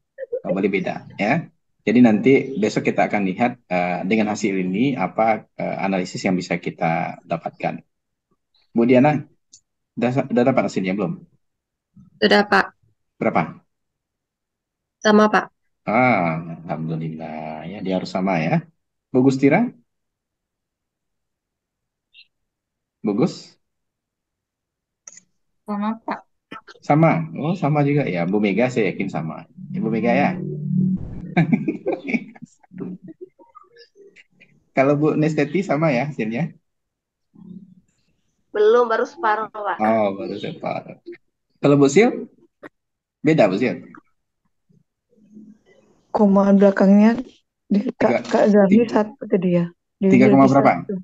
Nggak boleh beda ya. Jadi nanti besok kita akan lihat dengan hasil ini apa analisis yang bisa kita dapatkan. Bu Diana, udah dapat hasilnya belum? Sudah, Pak. Berapa? Sama, Pak. Alhamdulillah. Ya, dia harus sama ya. Bu Gustira, bagus? Sama, Pak. Sama. Oh, sama juga ya. Bu Mega saya yakin sama. Ibu Mega ya. Kalau Bu Nesteti sama ya hasilnya? Belum, baru separuh, Pak. Oh, baru separuh. Kalau Bu Sil, beda Bu Sil. Koma belakangnya di Tiga, Kak Zahmi tiga, 1 tadi ya. Dewi tiga koma lagi berapa? 1.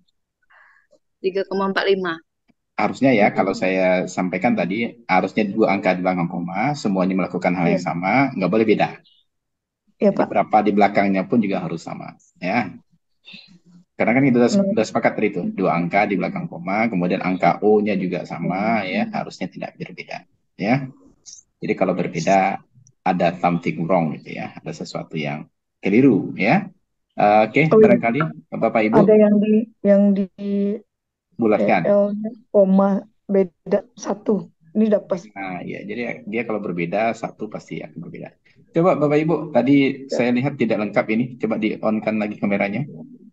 3,45. Harusnya ya, kalau saya sampaikan tadi, harusnya dua angka di belakang koma, semuanya melakukan hal Ya, yang sama, nggak boleh beda. ya Jadi Pak. berapa di belakangnya pun juga harus sama. Ya, karena kan kita udah sepakat tadi itu, dua angka di belakang koma, kemudian angka O-nya juga sama, ya, harusnya tidak berbeda. Ya, jadi kalau berbeda, ada something wrong gitu ya, ada sesuatu yang keliru, ya. Oke, Oh iya, barangkali Bapak Ibu ada yang di bulatkan. L-nya koma beda 1. Ini udah pas. Nah, ya, jadi dia kalau berbeda satu pasti akan berbeda. Coba Bapak Ibu, tadi saya lihat tidak lengkap ini. Coba di-on-kan lagi kameranya.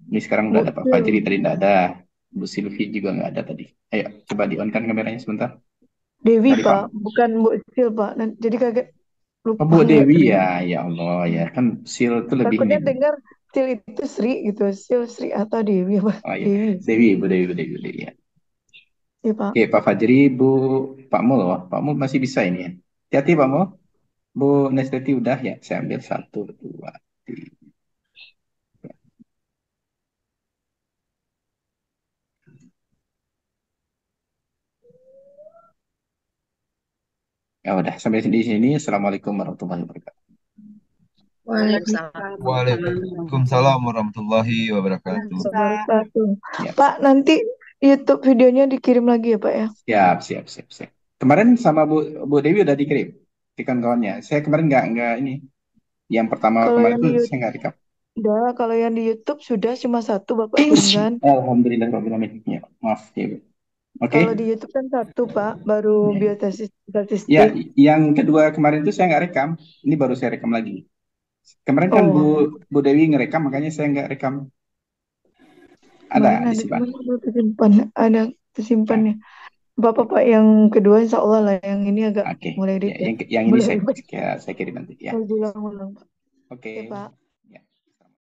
Ini sekarang udah Bu ada Pak Sil, Fajri, tadi tidak ada. Bu Silvi juga nggak ada tadi. Ayo, coba di-on-kan kameranya sebentar. Dewi Tadi Pak. Pak, bukan Bu Sil Pak. Jadi kaget Oh, lupa Bu nggak Dewi terima. ya, ya Allah ya. Kan Sil itu lebih ini. Takutnya Bu. dengar Sil itu Sri gitu. Sil Sri atau Dewi apa? Oh iya, Dewi. Dewi, Bu Dewi, Bu Dewi, Bu Dewi ya. Iya Pak. Oke, Pak Fajri, Pak Mul, Pak Mul masih bisa ini ya. Hati-hati Pak Mul. Bu Nesteti udah ya. Saya ambil 1, 2, 3. Ya udah, sampai di sini. Assalamualaikum warahmatullahi wabarakatuh. Waalaikumsalam. Waalaikumsalam warahmatullahi wabarakatuh. Wabarakatuh. Ya, Pak, nanti YouTube videonya dikirim lagi ya Pak ya? siap. Kemarin sama Bu Dewi udah dikirim ke kawan-kawannya. Saya kemarin nggak ini. Yang pertama Kalau kemarin yang tuh di saya nggak rekam. udah, kalau yang di YouTube sudah cuma 1 Bapak kirimkan. Alhamdulillah, ya, maaf ya, Bu. Oke. Kalau di YouTube kan 1 Pak, baru Ya, biostatistik. yang kedua kemarin tuh saya nggak rekam. Ini baru saya rekam lagi. Kemarin kan Oh, Bu Dewi ngerekam, makanya saya nggak rekam. Ada kemarin ada disimpan. cuma ada tersimpannya. Bapak Pak yang kedua insya Allah lah, yang ini agak Oke. mulai Ya, ribet. yang ini Mulai ribet. saya kirim nanti ya. Saya ulang-ulang Pak. Oke. Oke Pak.